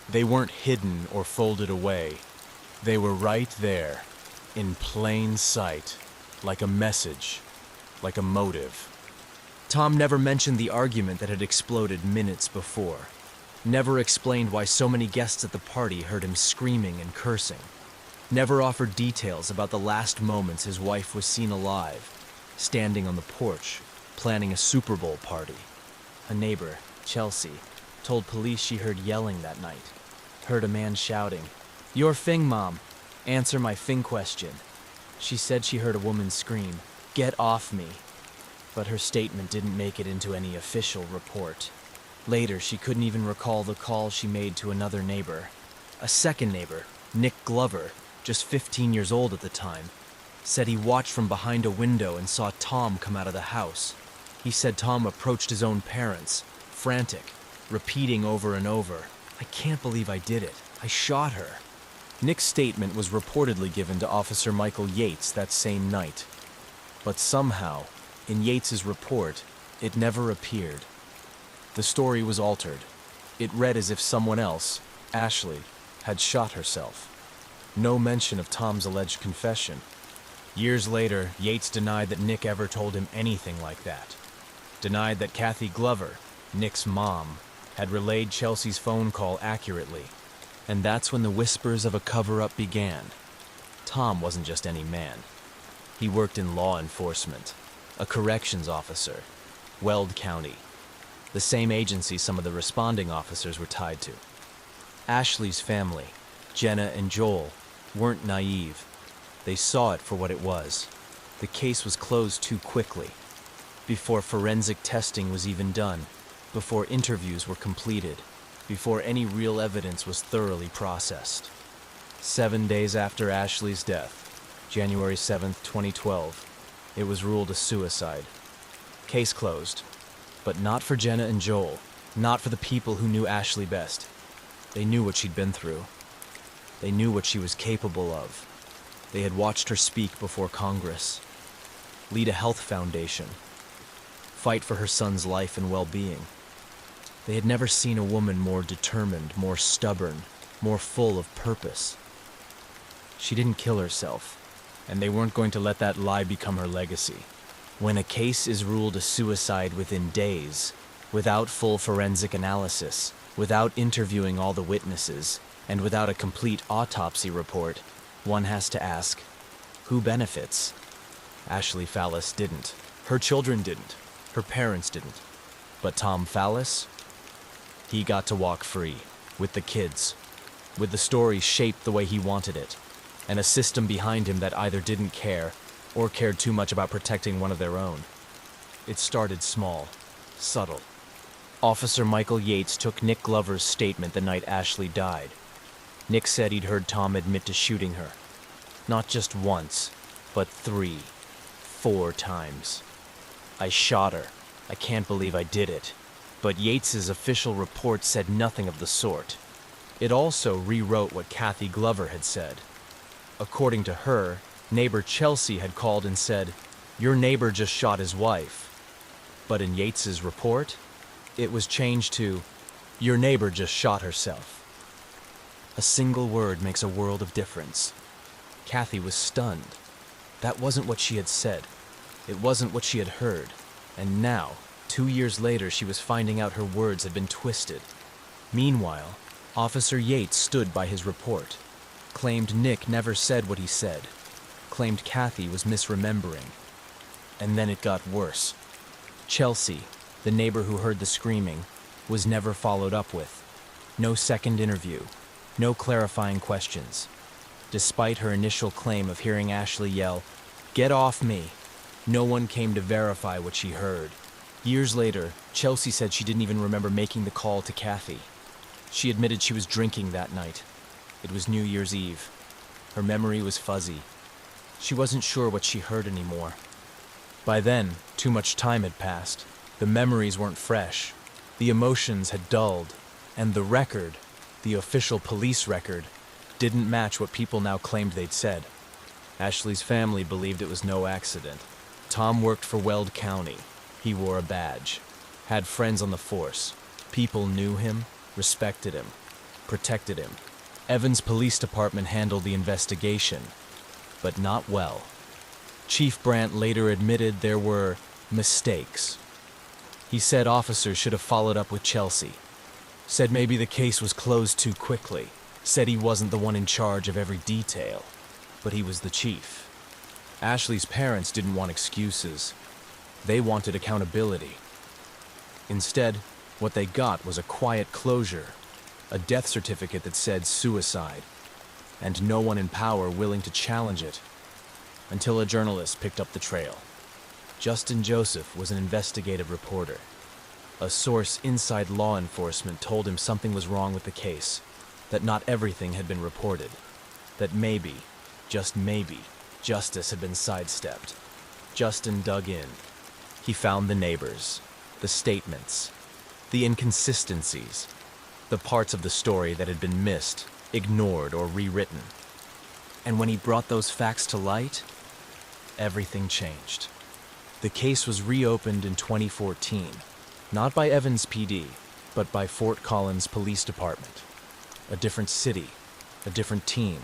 They weren't hidden or folded away. They were right there, in plain sight, like a message, like a motive. Tom never mentioned the argument that had exploded minutes before. Never explained why so many guests at the party heard him screaming and cursing. Never offered details about the last moments his wife was seen alive, standing on the porch, planning a Super Bowl party. A neighbor, Chelsea, told police she heard yelling that night. Heard a man shouting, "Your fing, Mom. Answer my fing question." She said she heard a woman scream, "Get off me." But her statement didn't make it into any official report. Later, she couldn't even recall the call she made to another neighbor. A second neighbor, Nick Glover, just 15 years old at the time, said he watched from behind a window and saw Tom come out of the house. He said Tom approached his own parents, frantic, repeating over and over, "I can't believe I did it. I shot her." Nick's statement was reportedly given to Officer Michael Yates that same night. But somehow, in Yates's report, it never appeared. The story was altered. It read as if someone else, Ashley, had shot herself. No mention of Tom's alleged confession. Years later, Yates denied that Nick ever told him anything like that. Denied that Kathy Glover, Nick's mom, had relayed Chelsea's phone call accurately. And that's when the whispers of a cover-up began. Tom wasn't just any man. He worked in law enforcement, a corrections officer, Weld County, the same agency some of the responding officers were tied to. Ashley's family, Jenna and Joel, weren't naive. They saw it for what it was. The case was closed too quickly. Before forensic testing was even done, before interviews were completed, before any real evidence was thoroughly processed. 7 days after Ashley's death, January 7th, 2012, it was ruled a suicide. Case closed. But not for Jenna and Joel, not for the people who knew Ashley best. They knew what she'd been through. They knew what she was capable of. They had watched her speak before Congress, lead a health foundation, fight for her son's life and well-being. They had never seen a woman more determined, more stubborn, more full of purpose. She didn't kill herself, and they weren't going to let that lie become her legacy. When a case is ruled a suicide within days, Without full forensic analysis, without interviewing all the witnesses, and without a complete autopsy report, one has to ask, who benefits? Ashley Fallis didn't. Her children didn't. Her parents didn't. But Tom Fallis? He got to walk free, with the kids, with the story shaped the way he wanted it, and a system behind him that either didn't care or cared too much about protecting one of their own. It started small, subtle. Officer Michael Yates took Nick Glover's statement the night Ashley died. Nick said he'd heard Tom admit to shooting her. Not just once, but 3, 4 times. I shot her. I can't believe I did it. But Yates's official report said nothing of the sort. It also rewrote what Kathy Glover had said. According to her, neighbor Chelsea had called and said, "Your neighbor just shot his wife." But in Yates's report, it was changed to, "Your neighbor just shot herself." A single word makes a world of difference. Kathy was stunned. That wasn't what she had said. It wasn't what she had heard. And now, 2 years later, she was finding out her words had been twisted. Meanwhile, Officer Yates stood by his report, claimed Nick never said what he said, claimed Kathy was misremembering. And then it got worse. Chelsea, the neighbor who heard the screaming, was never followed up with. No second interview, no clarifying questions. Despite her initial claim of hearing Ashley yell, "Get off me!" no one came to verify what she heard. Years later, Chelsea said she didn't even remember making the call to Kathy. She admitted she was drinking that night. It was New Year's Eve. Her memory was fuzzy. She wasn't sure what she heard anymore. By then, too much time had passed. The memories weren't fresh. The emotions had dulled. And the record, the official police record, didn't match what people now claimed they'd said. Ashley's family believed it was no accident. Tom worked for Weld County. He wore a badge, had friends on the force. People knew him, respected him, protected him. Evans Police Department handled the investigation, but not well. Chief Brandt later admitted there were mistakes. He said officers should have followed up with Chelsea. Said maybe the case was closed too quickly. Said he wasn't the one in charge of every detail, but he was the chief. Ashley's parents didn't want excuses. They wanted accountability. Instead, what they got was a quiet closure, a death certificate that said suicide, and no one in power willing to challenge it, until a journalist picked up the trail. Justin Joseph was an investigative reporter. A source inside law enforcement told him something was wrong with the case, that not everything had been reported, that maybe, just maybe, justice had been sidestepped. Justin dug in. He found the neighbors, the statements, the inconsistencies, the parts of the story that had been missed, ignored, or rewritten. And when he brought those facts to light, everything changed. The case was reopened in 2014, not by Evans PD, but by Fort Collins Police Department. A different city, a different team,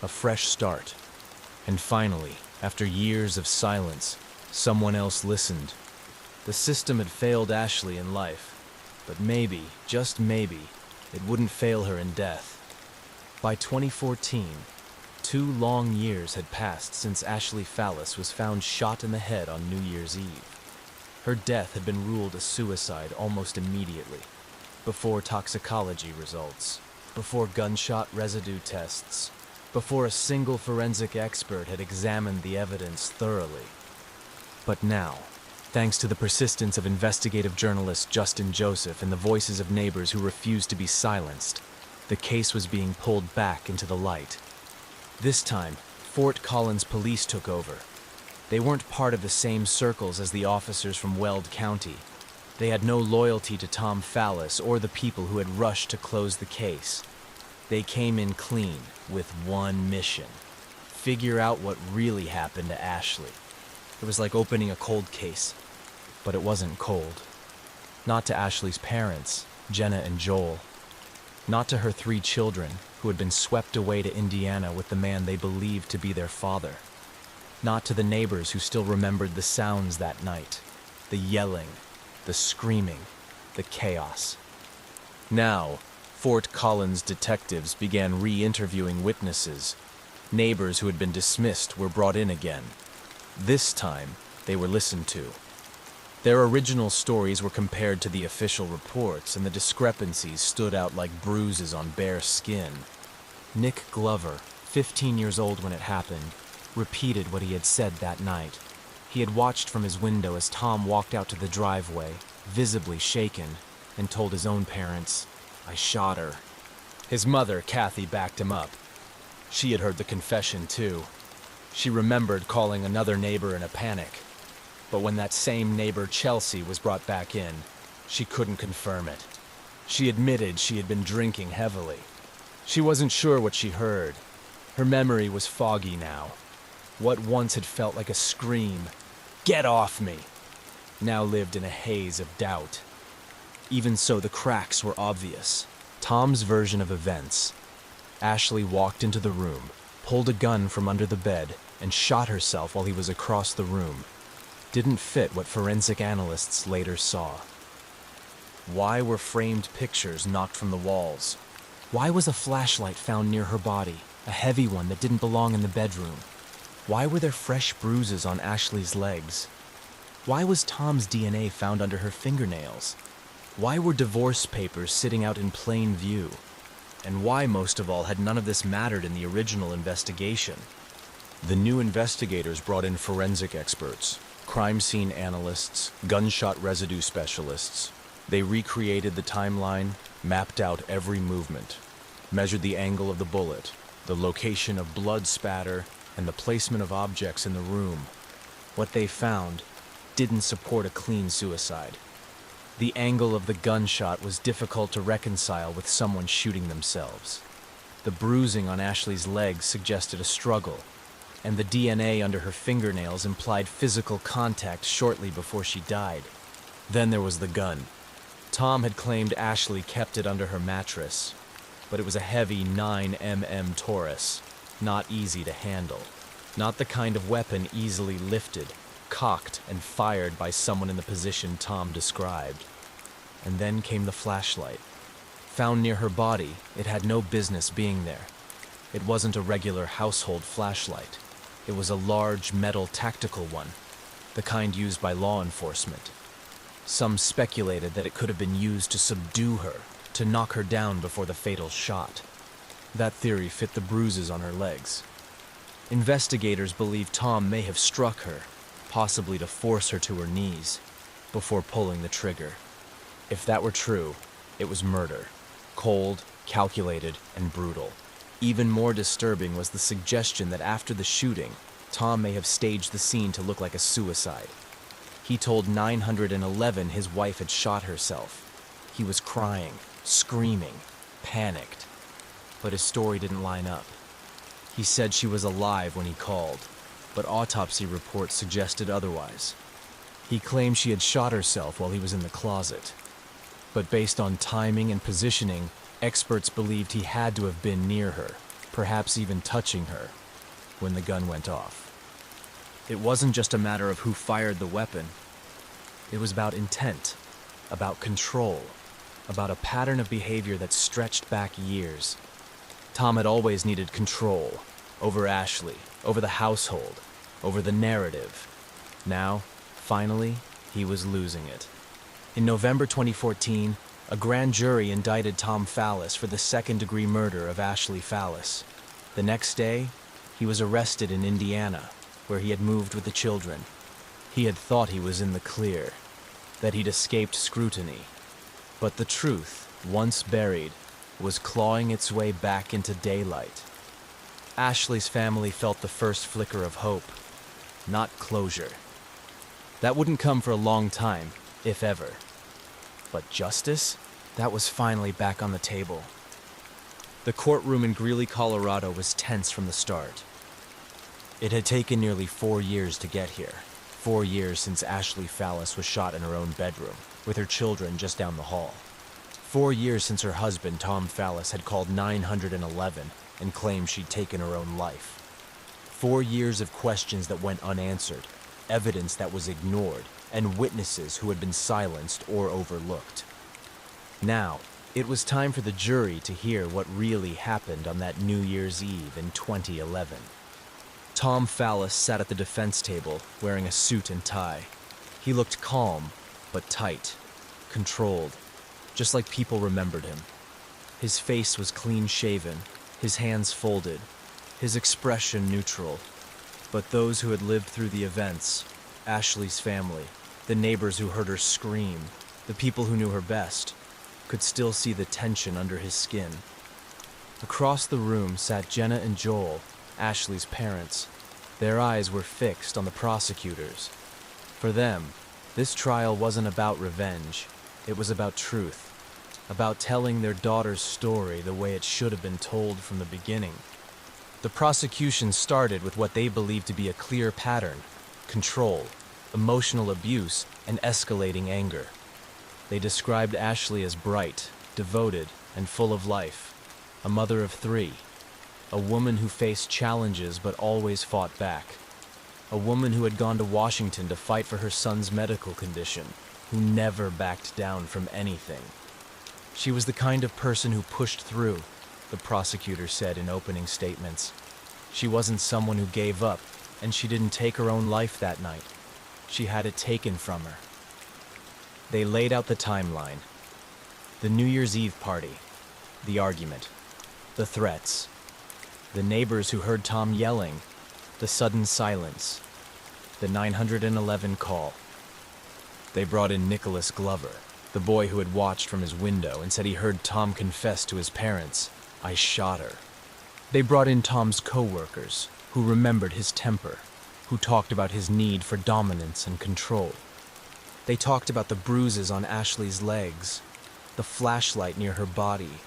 a fresh start. And finally, after years of silence, someone else listened. The system had failed Ashley in life, but maybe, just maybe, it wouldn't fail her in death. By 2014, 2 long years had passed since Ashley Fallis was found shot in the head on New Year's Eve. Her death had been ruled a suicide almost immediately, before toxicology results, before gunshot residue tests, before a single forensic expert had examined the evidence thoroughly. But now, thanks to the persistence of investigative journalist Justin Joseph and the voices of neighbors who refused to be silenced, the case was being pulled back into the light. This time, Fort Collins Police took over. They weren't part of the same circles as the officers from Weld County. They had no loyalty to Tom Fallis or the people who had rushed to close the case. They came in clean with one mission: figure out what really happened to Ashley. It was like opening a cold case, but it wasn't cold. Not to Ashley's parents, Jenna and Joel. Not to her 3 children, who had been swept away to Indiana with the man they believed to be their father. Not to the neighbors who still remembered the sounds that night, the yelling, the screaming, the chaos. Now, Fort Collins detectives began re-interviewing witnesses. Neighbors who had been dismissed were brought in again. This time, they were listened to. Their original stories were compared to the official reports, and the discrepancies stood out like bruises on bare skin. Nick Glover, 15 years old when it happened, repeated what he had said that night. He had watched from his window as Tom walked out to the driveway, visibly shaken, and told his own parents, "I shot her." His mother, Kathy, backed him up. She had heard the confession, too. She remembered calling another neighbor in a panic. But when that same neighbor, Chelsea, was brought back in, she couldn't confirm it. She admitted she had been drinking heavily. She wasn't sure what she heard. Her memory was foggy now. What once had felt like a scream, "Get off me!" now lived in a haze of doubt. Even so, the cracks were obvious. Tom's version of events. Ashley walked into the room, pulled a gun from under the bed, and shot herself while he was across the room. Didn't fit what forensic analysts later saw. Why were framed pictures knocked from the walls? Why was a flashlight found near her body, a heavy one that didn't belong in the bedroom? Why were there fresh bruises on Ashley's legs? Why was Tom's DNA found under her fingernails? Why were divorce papers sitting out in plain view? And why, most of all, had none of this mattered in the original investigation? The new investigators brought in forensic experts, crime scene analysts, gunshot residue specialists. They recreated the timeline, mapped out every movement, measured the angle of the bullet, the location of blood spatter, and the placement of objects in the room. What they found didn't support a clean suicide. The angle of the gunshot was difficult to reconcile with someone shooting themselves. The bruising on Ashley's legs suggested a struggle, and the DNA under her fingernails implied physical contact shortly before she died. Then there was the gun. Tom had claimed Ashley kept it under her mattress, but it was a heavy 9mm Taurus, not easy to handle. Not the kind of weapon easily lifted, cocked, and fired by someone in the position Tom described. And then came the flashlight. Found near her body, it had no business being there. It wasn't a regular household flashlight. It was a large metal tactical one, the kind used by law enforcement. Some speculated that it could have been used to subdue her, to knock her down before the fatal shot. That theory fit the bruises on her legs. Investigators believe Tom may have struck her, possibly to force her to her knees, before pulling the trigger. If that were true, it was murder. Cold, calculated, and brutal. Even more disturbing was the suggestion that after the shooting, Tom may have staged the scene to look like a suicide. He told 911 his wife had shot herself. He was crying, screaming, panicked. But his story didn't line up. He said she was alive when he called, but autopsy reports suggested otherwise. He claimed she had shot herself while he was in the closet. But based on timing and positioning, experts believed he had to have been near her, perhaps even touching her, when the gun went off. It wasn't just a matter of who fired the weapon. It was about intent, about control, about a pattern of behavior that stretched back years. Tom had always needed control over Ashley, over the household, over the narrative. Now, finally, he was losing it. In November 2014, a grand jury indicted Tom Fallis for the second-degree murder of Ashley Fallis. The next day, he was arrested in Indiana, where he had moved with the children. He had thought he was in the clear, that he'd escaped scrutiny. But the truth, once buried, was clawing its way back into daylight. Ashley's family felt the first flicker of hope, not closure. That wouldn't come for a long time, if ever. But justice? That was finally back on the table. The courtroom in Greeley, Colorado was tense from the start. It had taken nearly 4 years to get here. 4 years since Ashley Fallis was shot in her own bedroom, with her children just down the hall. 4 years since her husband, Tom Fallis, had called 911 and claimed she'd taken her own life. 4 years of questions that went unanswered, evidence that was ignored, and witnesses who had been silenced or overlooked. Now, it was time for the jury to hear what really happened on that New Year's Eve in 2011. Tom Fallis sat at the defense table, wearing a suit and tie. He looked calm, but tight, controlled, just like people remembered him. His face was clean-shaven, his hands folded, his expression neutral. But those who had lived through the events, Ashley's family, the neighbors who heard her scream, the people who knew her best, could still see the tension under his skin. Across the room sat Jenna and Joel, Ashley's parents. Their eyes were fixed on the prosecutors. For them, this trial wasn't about revenge. It was about truth, about telling their daughter's story the way it should have been told from the beginning. The prosecution started with what they believed to be a clear pattern: control, emotional abuse, and escalating anger. They described Ashley as bright, devoted, and full of life, a mother of 3, a woman who faced challenges but always fought back, a woman who had gone to Washington to fight for her son's medical condition, who never backed down from anything. She was the kind of person who pushed through, the prosecutor said in opening statements. She wasn't someone who gave up, and she didn't take her own life that night. She had it taken from her. They laid out the timeline. The New Year's Eve party, the argument, the threats, the neighbors who heard Tom yelling, the sudden silence, the 911 call. They brought in Nicholas Glover, the boy who had watched from his window and said he heard Tom confess to his parents, "I shot her." They brought in Tom's co-workers, who remembered his temper, who talked about his need for dominance and control. They talked about the bruises on Ashley's legs, the flashlight near her body,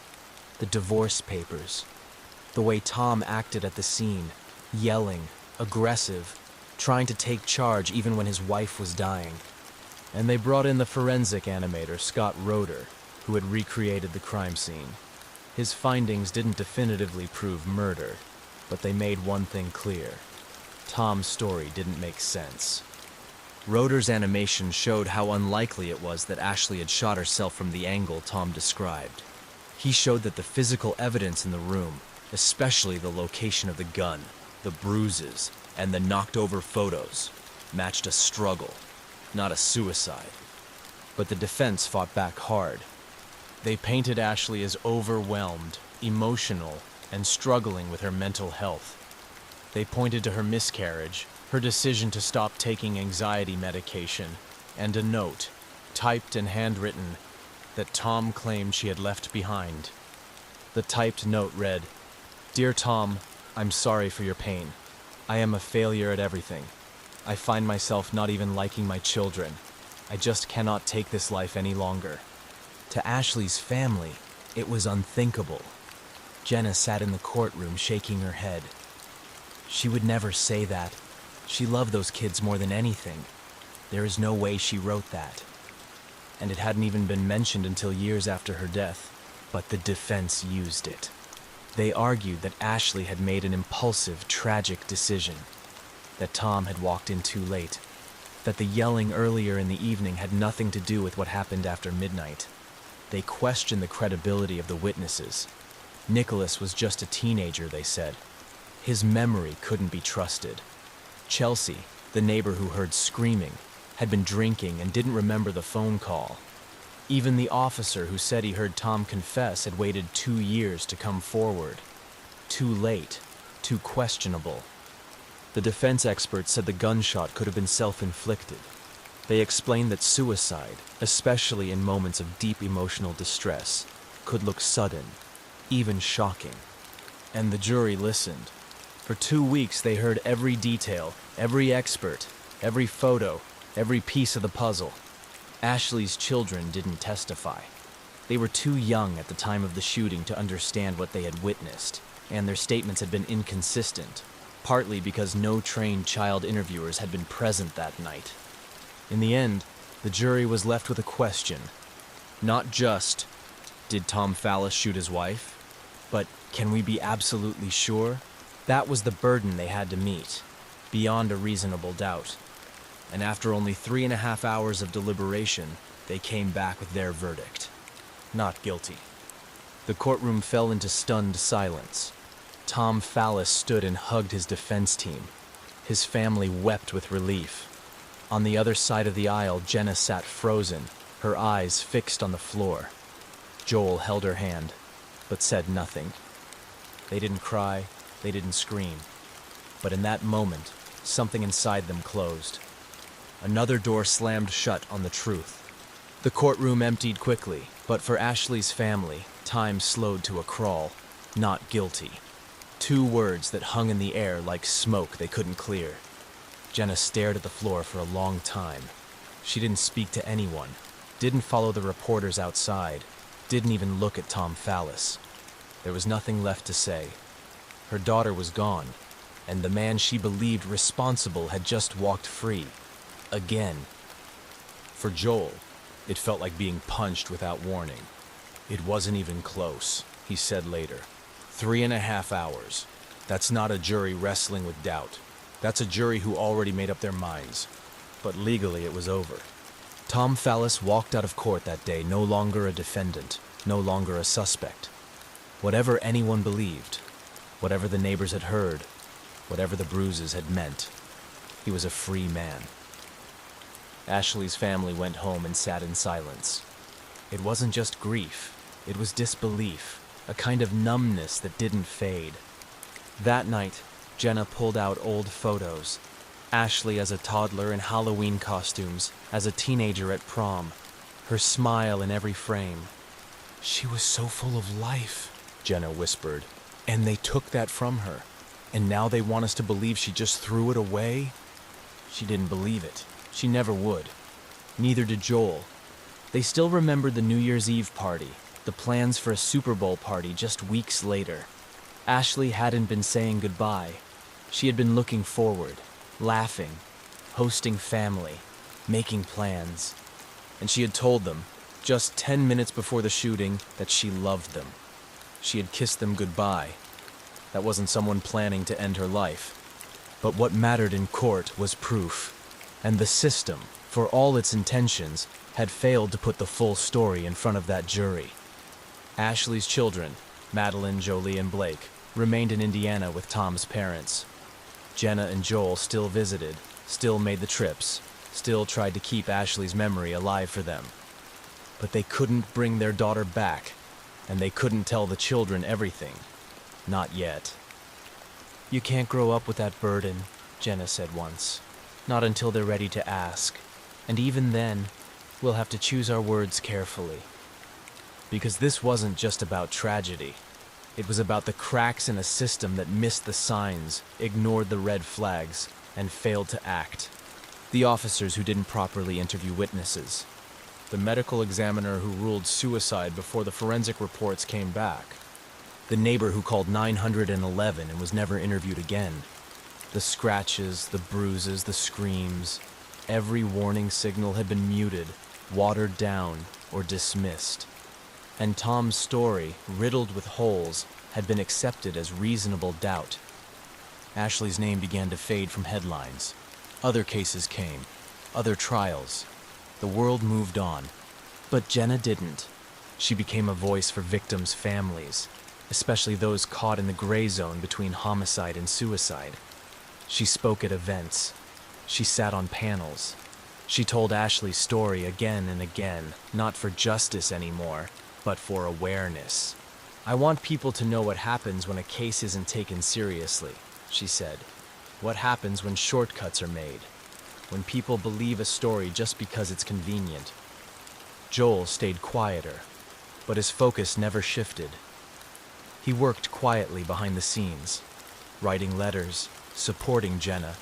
the divorce papers, the way Tom acted at the scene, yelling, aggressive, trying to take charge even when his wife was dying. And they brought in the forensic animator, Scott Roeder, who had recreated the crime scene. His findings didn't definitively prove murder, but they made one thing clear: Tom's story didn't make sense. Roeder's animation showed how unlikely it was that Ashley had shot herself from the angle Tom described. He showed that the physical evidence in the room, especially the location of the gun, the bruises, and the knocked-over photos, matched a struggle, not a suicide. But the defense fought back hard. They painted Ashley as overwhelmed, emotional, and struggling with her mental health. They pointed to her miscarriage, her decision to stop taking anxiety medication, and a note, typed and handwritten, that Tom claimed she had left behind. The typed note read, "Dear Tom, I'm sorry for your pain. I am a failure at everything. I find myself not even liking my children. I just cannot take this life any longer." To Ashley's family, it was unthinkable. Jenna sat in the courtroom shaking her head. She would never say that. She loved those kids more than anything. There is no way she wrote that. And it hadn't even been mentioned until years after her death, but the defense used it. They argued that Ashley had made an impulsive, tragic decision, that Tom had walked in too late, that the yelling earlier in the evening had nothing to do with what happened after midnight. They questioned the credibility of the witnesses. Nicholas was just a teenager, they said. His memory couldn't be trusted. Chelsea, the neighbor who heard screaming, had been drinking and didn't remember the phone call. Even the officer who said he heard Tom confess had waited 2 years to come forward. Too late, too questionable. The defense experts said the gunshot could have been self-inflicted. They explained that suicide, especially in moments of deep emotional distress, could look sudden, even shocking. And the jury listened. For 2 weeks they heard every detail, every expert, every photo, every piece of the puzzle. Ashley's children didn't testify. They were too young at the time of the shooting to understand what they had witnessed, and their statements had been inconsistent, partly because no trained child interviewers had been present that night. In the end, the jury was left with a question. Not just, did Tom Fallis shoot his wife? But can we be absolutely sure? That was the burden they had to meet, beyond a reasonable doubt. And after only 3.5 hours of deliberation, they came back with their verdict. not guilty. The courtroom fell into stunned silence. Tom Fallis stood and hugged his defense team. His family wept with relief. On the other side of the aisle, Jenna sat frozen, her eyes fixed on the floor. Joel held her hand, but said nothing. They didn't cry, they didn't scream. But in that moment, something inside them closed. Another door slammed shut on the truth. The courtroom emptied quickly, but for Ashley's family, time slowed to a crawl. Not guilty. 2 words that hung in the air like smoke they couldn't clear. Jenna stared at the floor for a long time. She didn't speak to anyone, didn't follow the reporters outside, didn't even look at Tom Fallis. There was nothing left to say. Her daughter was gone, and the man she believed responsible had just walked free. Again. For Joel, it felt like being punched without warning. It wasn't even close, he said later. 3.5 hours. That's not a jury wrestling with doubt. That's a jury who already made up their minds. But legally it was over. Tom Fallis walked out of court that day no longer a defendant, no longer a suspect. Whatever anyone believed, whatever the neighbors had heard, whatever the bruises had meant, he was a free man. Ashley's family went home and sat in silence. It wasn't just grief, it was disbelief, a kind of numbness that didn't fade. That night, Jenna pulled out old photos. Ashley as a toddler in Halloween costumes, as a teenager at prom, her smile in every frame. "She was so full of life," Jenna whispered, "and they took that from her. And now they want us to believe she just threw it away?" She didn't believe it. She never would. Neither did Joel. They still remembered the New Year's Eve party, the plans for a Super Bowl party just weeks later. Ashley hadn't been saying goodbye. She had been looking forward, laughing, hosting family, making plans. And she had told them, just 10 minutes before the shooting, that she loved them. She had kissed them goodbye. That wasn't someone planning to end her life. But what mattered in court was proof. And the system, for all its intentions, had failed to put the full story in front of that jury. Ashley's children, Madeline, Jolie, and Blake, remained in Indiana with Tom's parents. Jenna and Joel still visited, still made the trips, still tried to keep Ashley's memory alive for them. But they couldn't bring their daughter back, and they couldn't tell the children everything. Not yet. "You can't grow up with that burden," Jenna said once. "Not until they're ready to ask. And even then, we'll have to choose our words carefully." Because this wasn't just about tragedy. It was about the cracks in a system that missed the signs, ignored the red flags, and failed to act. The officers who didn't properly interview witnesses. The medical examiner who ruled suicide before the forensic reports came back. The neighbor who called 911 and was never interviewed again. The scratches, the bruises, the screams. Every warning signal had been muted, watered down, or dismissed. And Tom's story, riddled with holes, had been accepted as reasonable doubt. Ashley's name began to fade from headlines. Other cases came, other trials. The world moved on. But Jenna didn't. She became a voice for victims' families, especially those caught in the gray zone between homicide and suicide. She spoke at events. She sat on panels. She told Ashley's story again and again, not for justice anymore, but for awareness. "I want people to know what happens when a case isn't taken seriously," she said. "What happens when shortcuts are made, when people believe a story just because it's convenient." Joel stayed quieter, but his focus never shifted. He worked quietly behind the scenes, writing letters, supporting Jenna,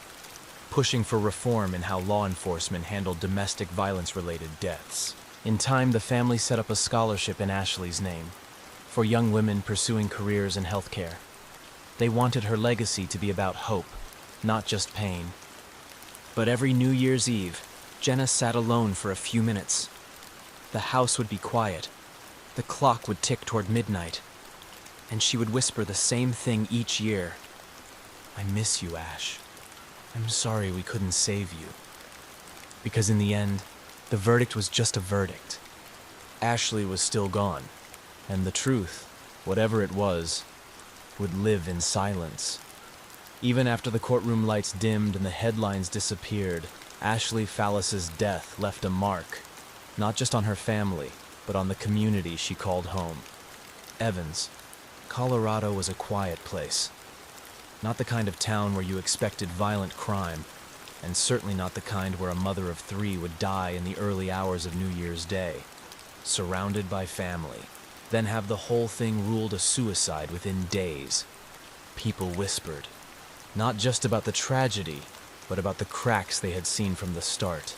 pushing for reform in how law enforcement handled domestic violence-related deaths. In time, the family set up a scholarship in Ashley's name for young women pursuing careers in healthcare. They wanted her legacy to be about hope, not just pain. But every New Year's Eve, Jenna sat alone for a few minutes. The house would be quiet. The clock would tick toward midnight. And she would whisper the same thing each year. "I miss you, Ash. I'm sorry we couldn't save you." Because in the end, the verdict was just a verdict. Ashley was still gone, and the truth, whatever it was, would live in silence. Even after the courtroom lights dimmed and the headlines disappeared, Ashley Fallis's death left a mark, not just on her family, but on the community she called home. Evans, Colorado was a quiet place. Not the kind of town where you expected violent crime, and certainly not the kind where a mother of 3 would die in the early hours of New Year's Day, surrounded by family, then have the whole thing ruled a suicide within days. People whispered, not just about the tragedy, but about the cracks they had seen from the start.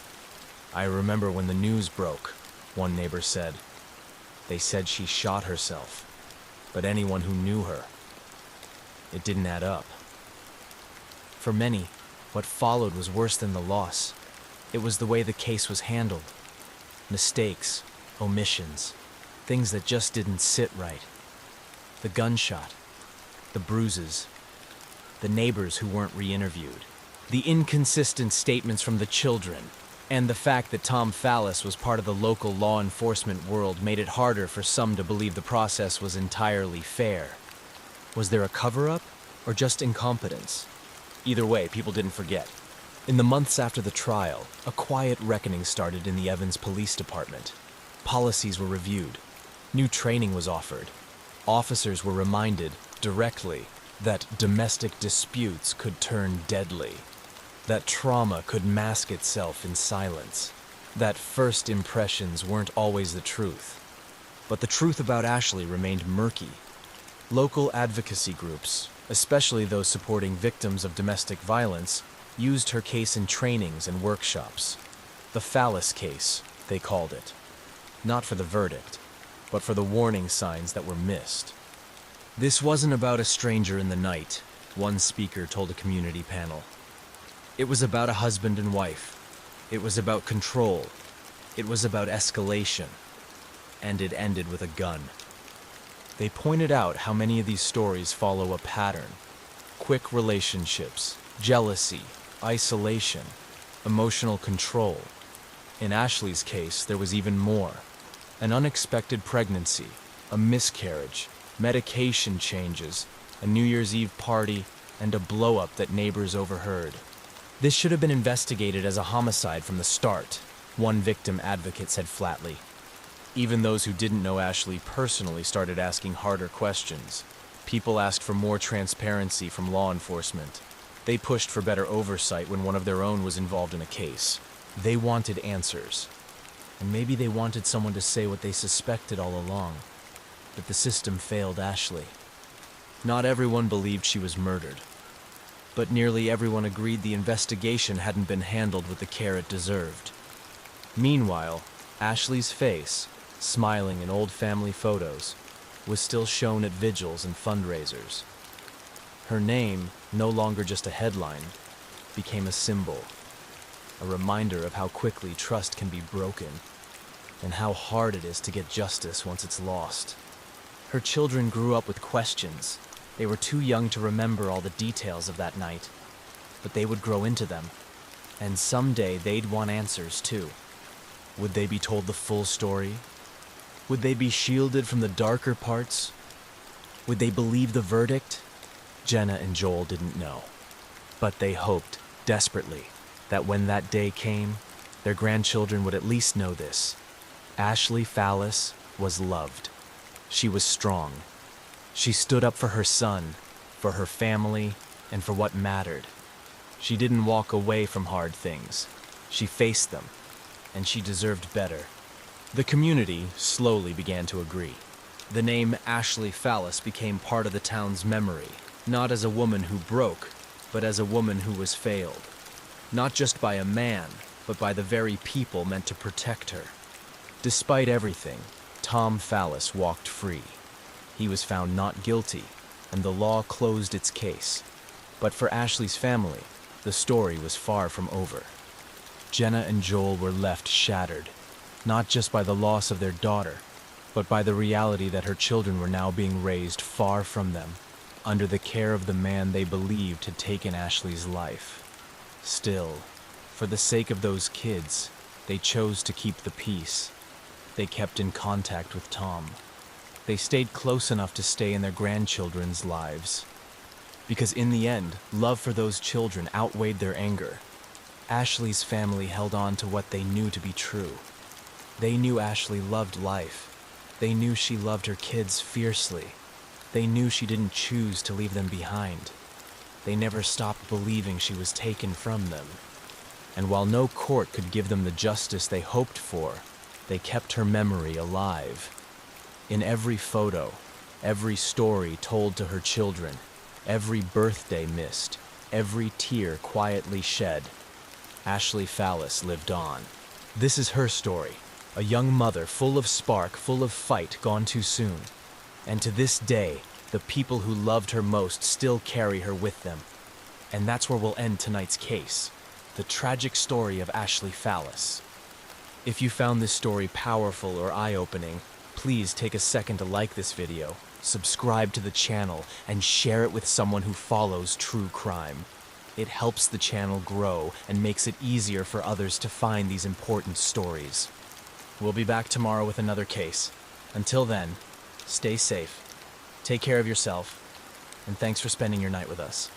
"I remember when the news broke," one neighbor said. "They said she shot herself, but anyone who knew her, it didn't add up." For many, what followed was worse than the loss. It was the way the case was handled. Mistakes, omissions, things that just didn't sit right. The gunshot, the bruises, the neighbors who weren't re-interviewed, the inconsistent statements from the children, and the fact that Tom Fallis was part of the local law enforcement world made it harder for some to believe the process was entirely fair. Was there a cover-up, or just incompetence? Either way, people didn't forget. In the months after the trial, a quiet reckoning started in the Evans Police Department. Policies were reviewed. New training was offered. Officers were reminded, directly, that domestic disputes could turn deadly. That trauma could mask itself in silence. That first impressions weren't always the truth. But the truth about Ashley remained murky. Local advocacy groups, especially those supporting victims of domestic violence, used her case in trainings and workshops. The Fallis case, they called it. Not for the verdict, but for the warning signs that were missed. "This wasn't about a stranger in the night," one speaker told a community panel. "It was about a husband and wife. It was about control. It was about escalation. And it ended with a gun." They pointed out how many of these stories follow a pattern. Quick relationships, jealousy, isolation, emotional control. In Ashley's case, there was even more. An unexpected pregnancy, a miscarriage, medication changes, a New Year's Eve party, and a blow-up that neighbors overheard. "This should have been investigated as a homicide from the start," one victim advocate said flatly. Even those who didn't know Ashley personally started asking harder questions. People asked for more transparency from law enforcement. They pushed for better oversight when one of their own was involved in a case. They wanted answers. And maybe they wanted someone to say what they suspected all along, that the system failed Ashley. Not everyone believed she was murdered, but nearly everyone agreed the investigation hadn't been handled with the care it deserved. Meanwhile, Ashley's face, smiling in old family photos, was still shown at vigils and fundraisers. Her name, no longer just a headline, became a symbol, a reminder of how quickly trust can be broken, and how hard it is to get justice once it's lost. Her children grew up with questions. They were too young to remember all the details of that night, but they would grow into them, and someday they'd want answers too. Would they be told the full story? Would they be shielded from the darker parts? Would they believe the verdict? Jenna and Joel didn't know, but they hoped, desperately, that when that day came, their grandchildren would at least know this. Ashley Fallis was loved. She was strong. She stood up for her son, for her family, and for what mattered. She didn't walk away from hard things. She faced them, and she deserved better. The community slowly began to agree. The name Ashley Fallis became part of the town's memory, not as a woman who broke, but as a woman who was failed. Not just by a man, but by the very people meant to protect her. Despite everything, Tom Fallis walked free. He was found not guilty, and the law closed its case. But for Ashley's family, the story was far from over. Jenna and Joel were left shattered, not just by the loss of their daughter, but by the reality that her children were now being raised far from them, under the care of the man they believed had taken Ashley's life. Still, for the sake of those kids, they chose to keep the peace. they kept in contact with Tom. They stayed close enough to stay in their grandchildren's lives. Because in the end, love for those children outweighed their anger. Ashley's family held on to what they knew to be true. They knew Ashley loved life. They knew she loved her kids fiercely. They knew she didn't choose to leave them behind. They never stopped believing she was taken from them. And while no court could give them the justice they hoped for, they kept her memory alive. In every photo, every story told to her children, every birthday missed, every tear quietly shed, Ashley Fallis lived on. This is her story, a young mother full of spark, full of fight, gone too soon. And to this day, the people who loved her most still carry her with them. And that's where we'll end tonight's case, the tragic story of Ashley Fallis. If you found this story powerful or eye-opening, please take a second to like this video, subscribe to the channel, and share it with someone who follows true crime. It helps the channel grow and makes it easier for others to find these important stories. We'll be back tomorrow with another case. Until then, stay safe, take care of yourself, and thanks for spending your night with us.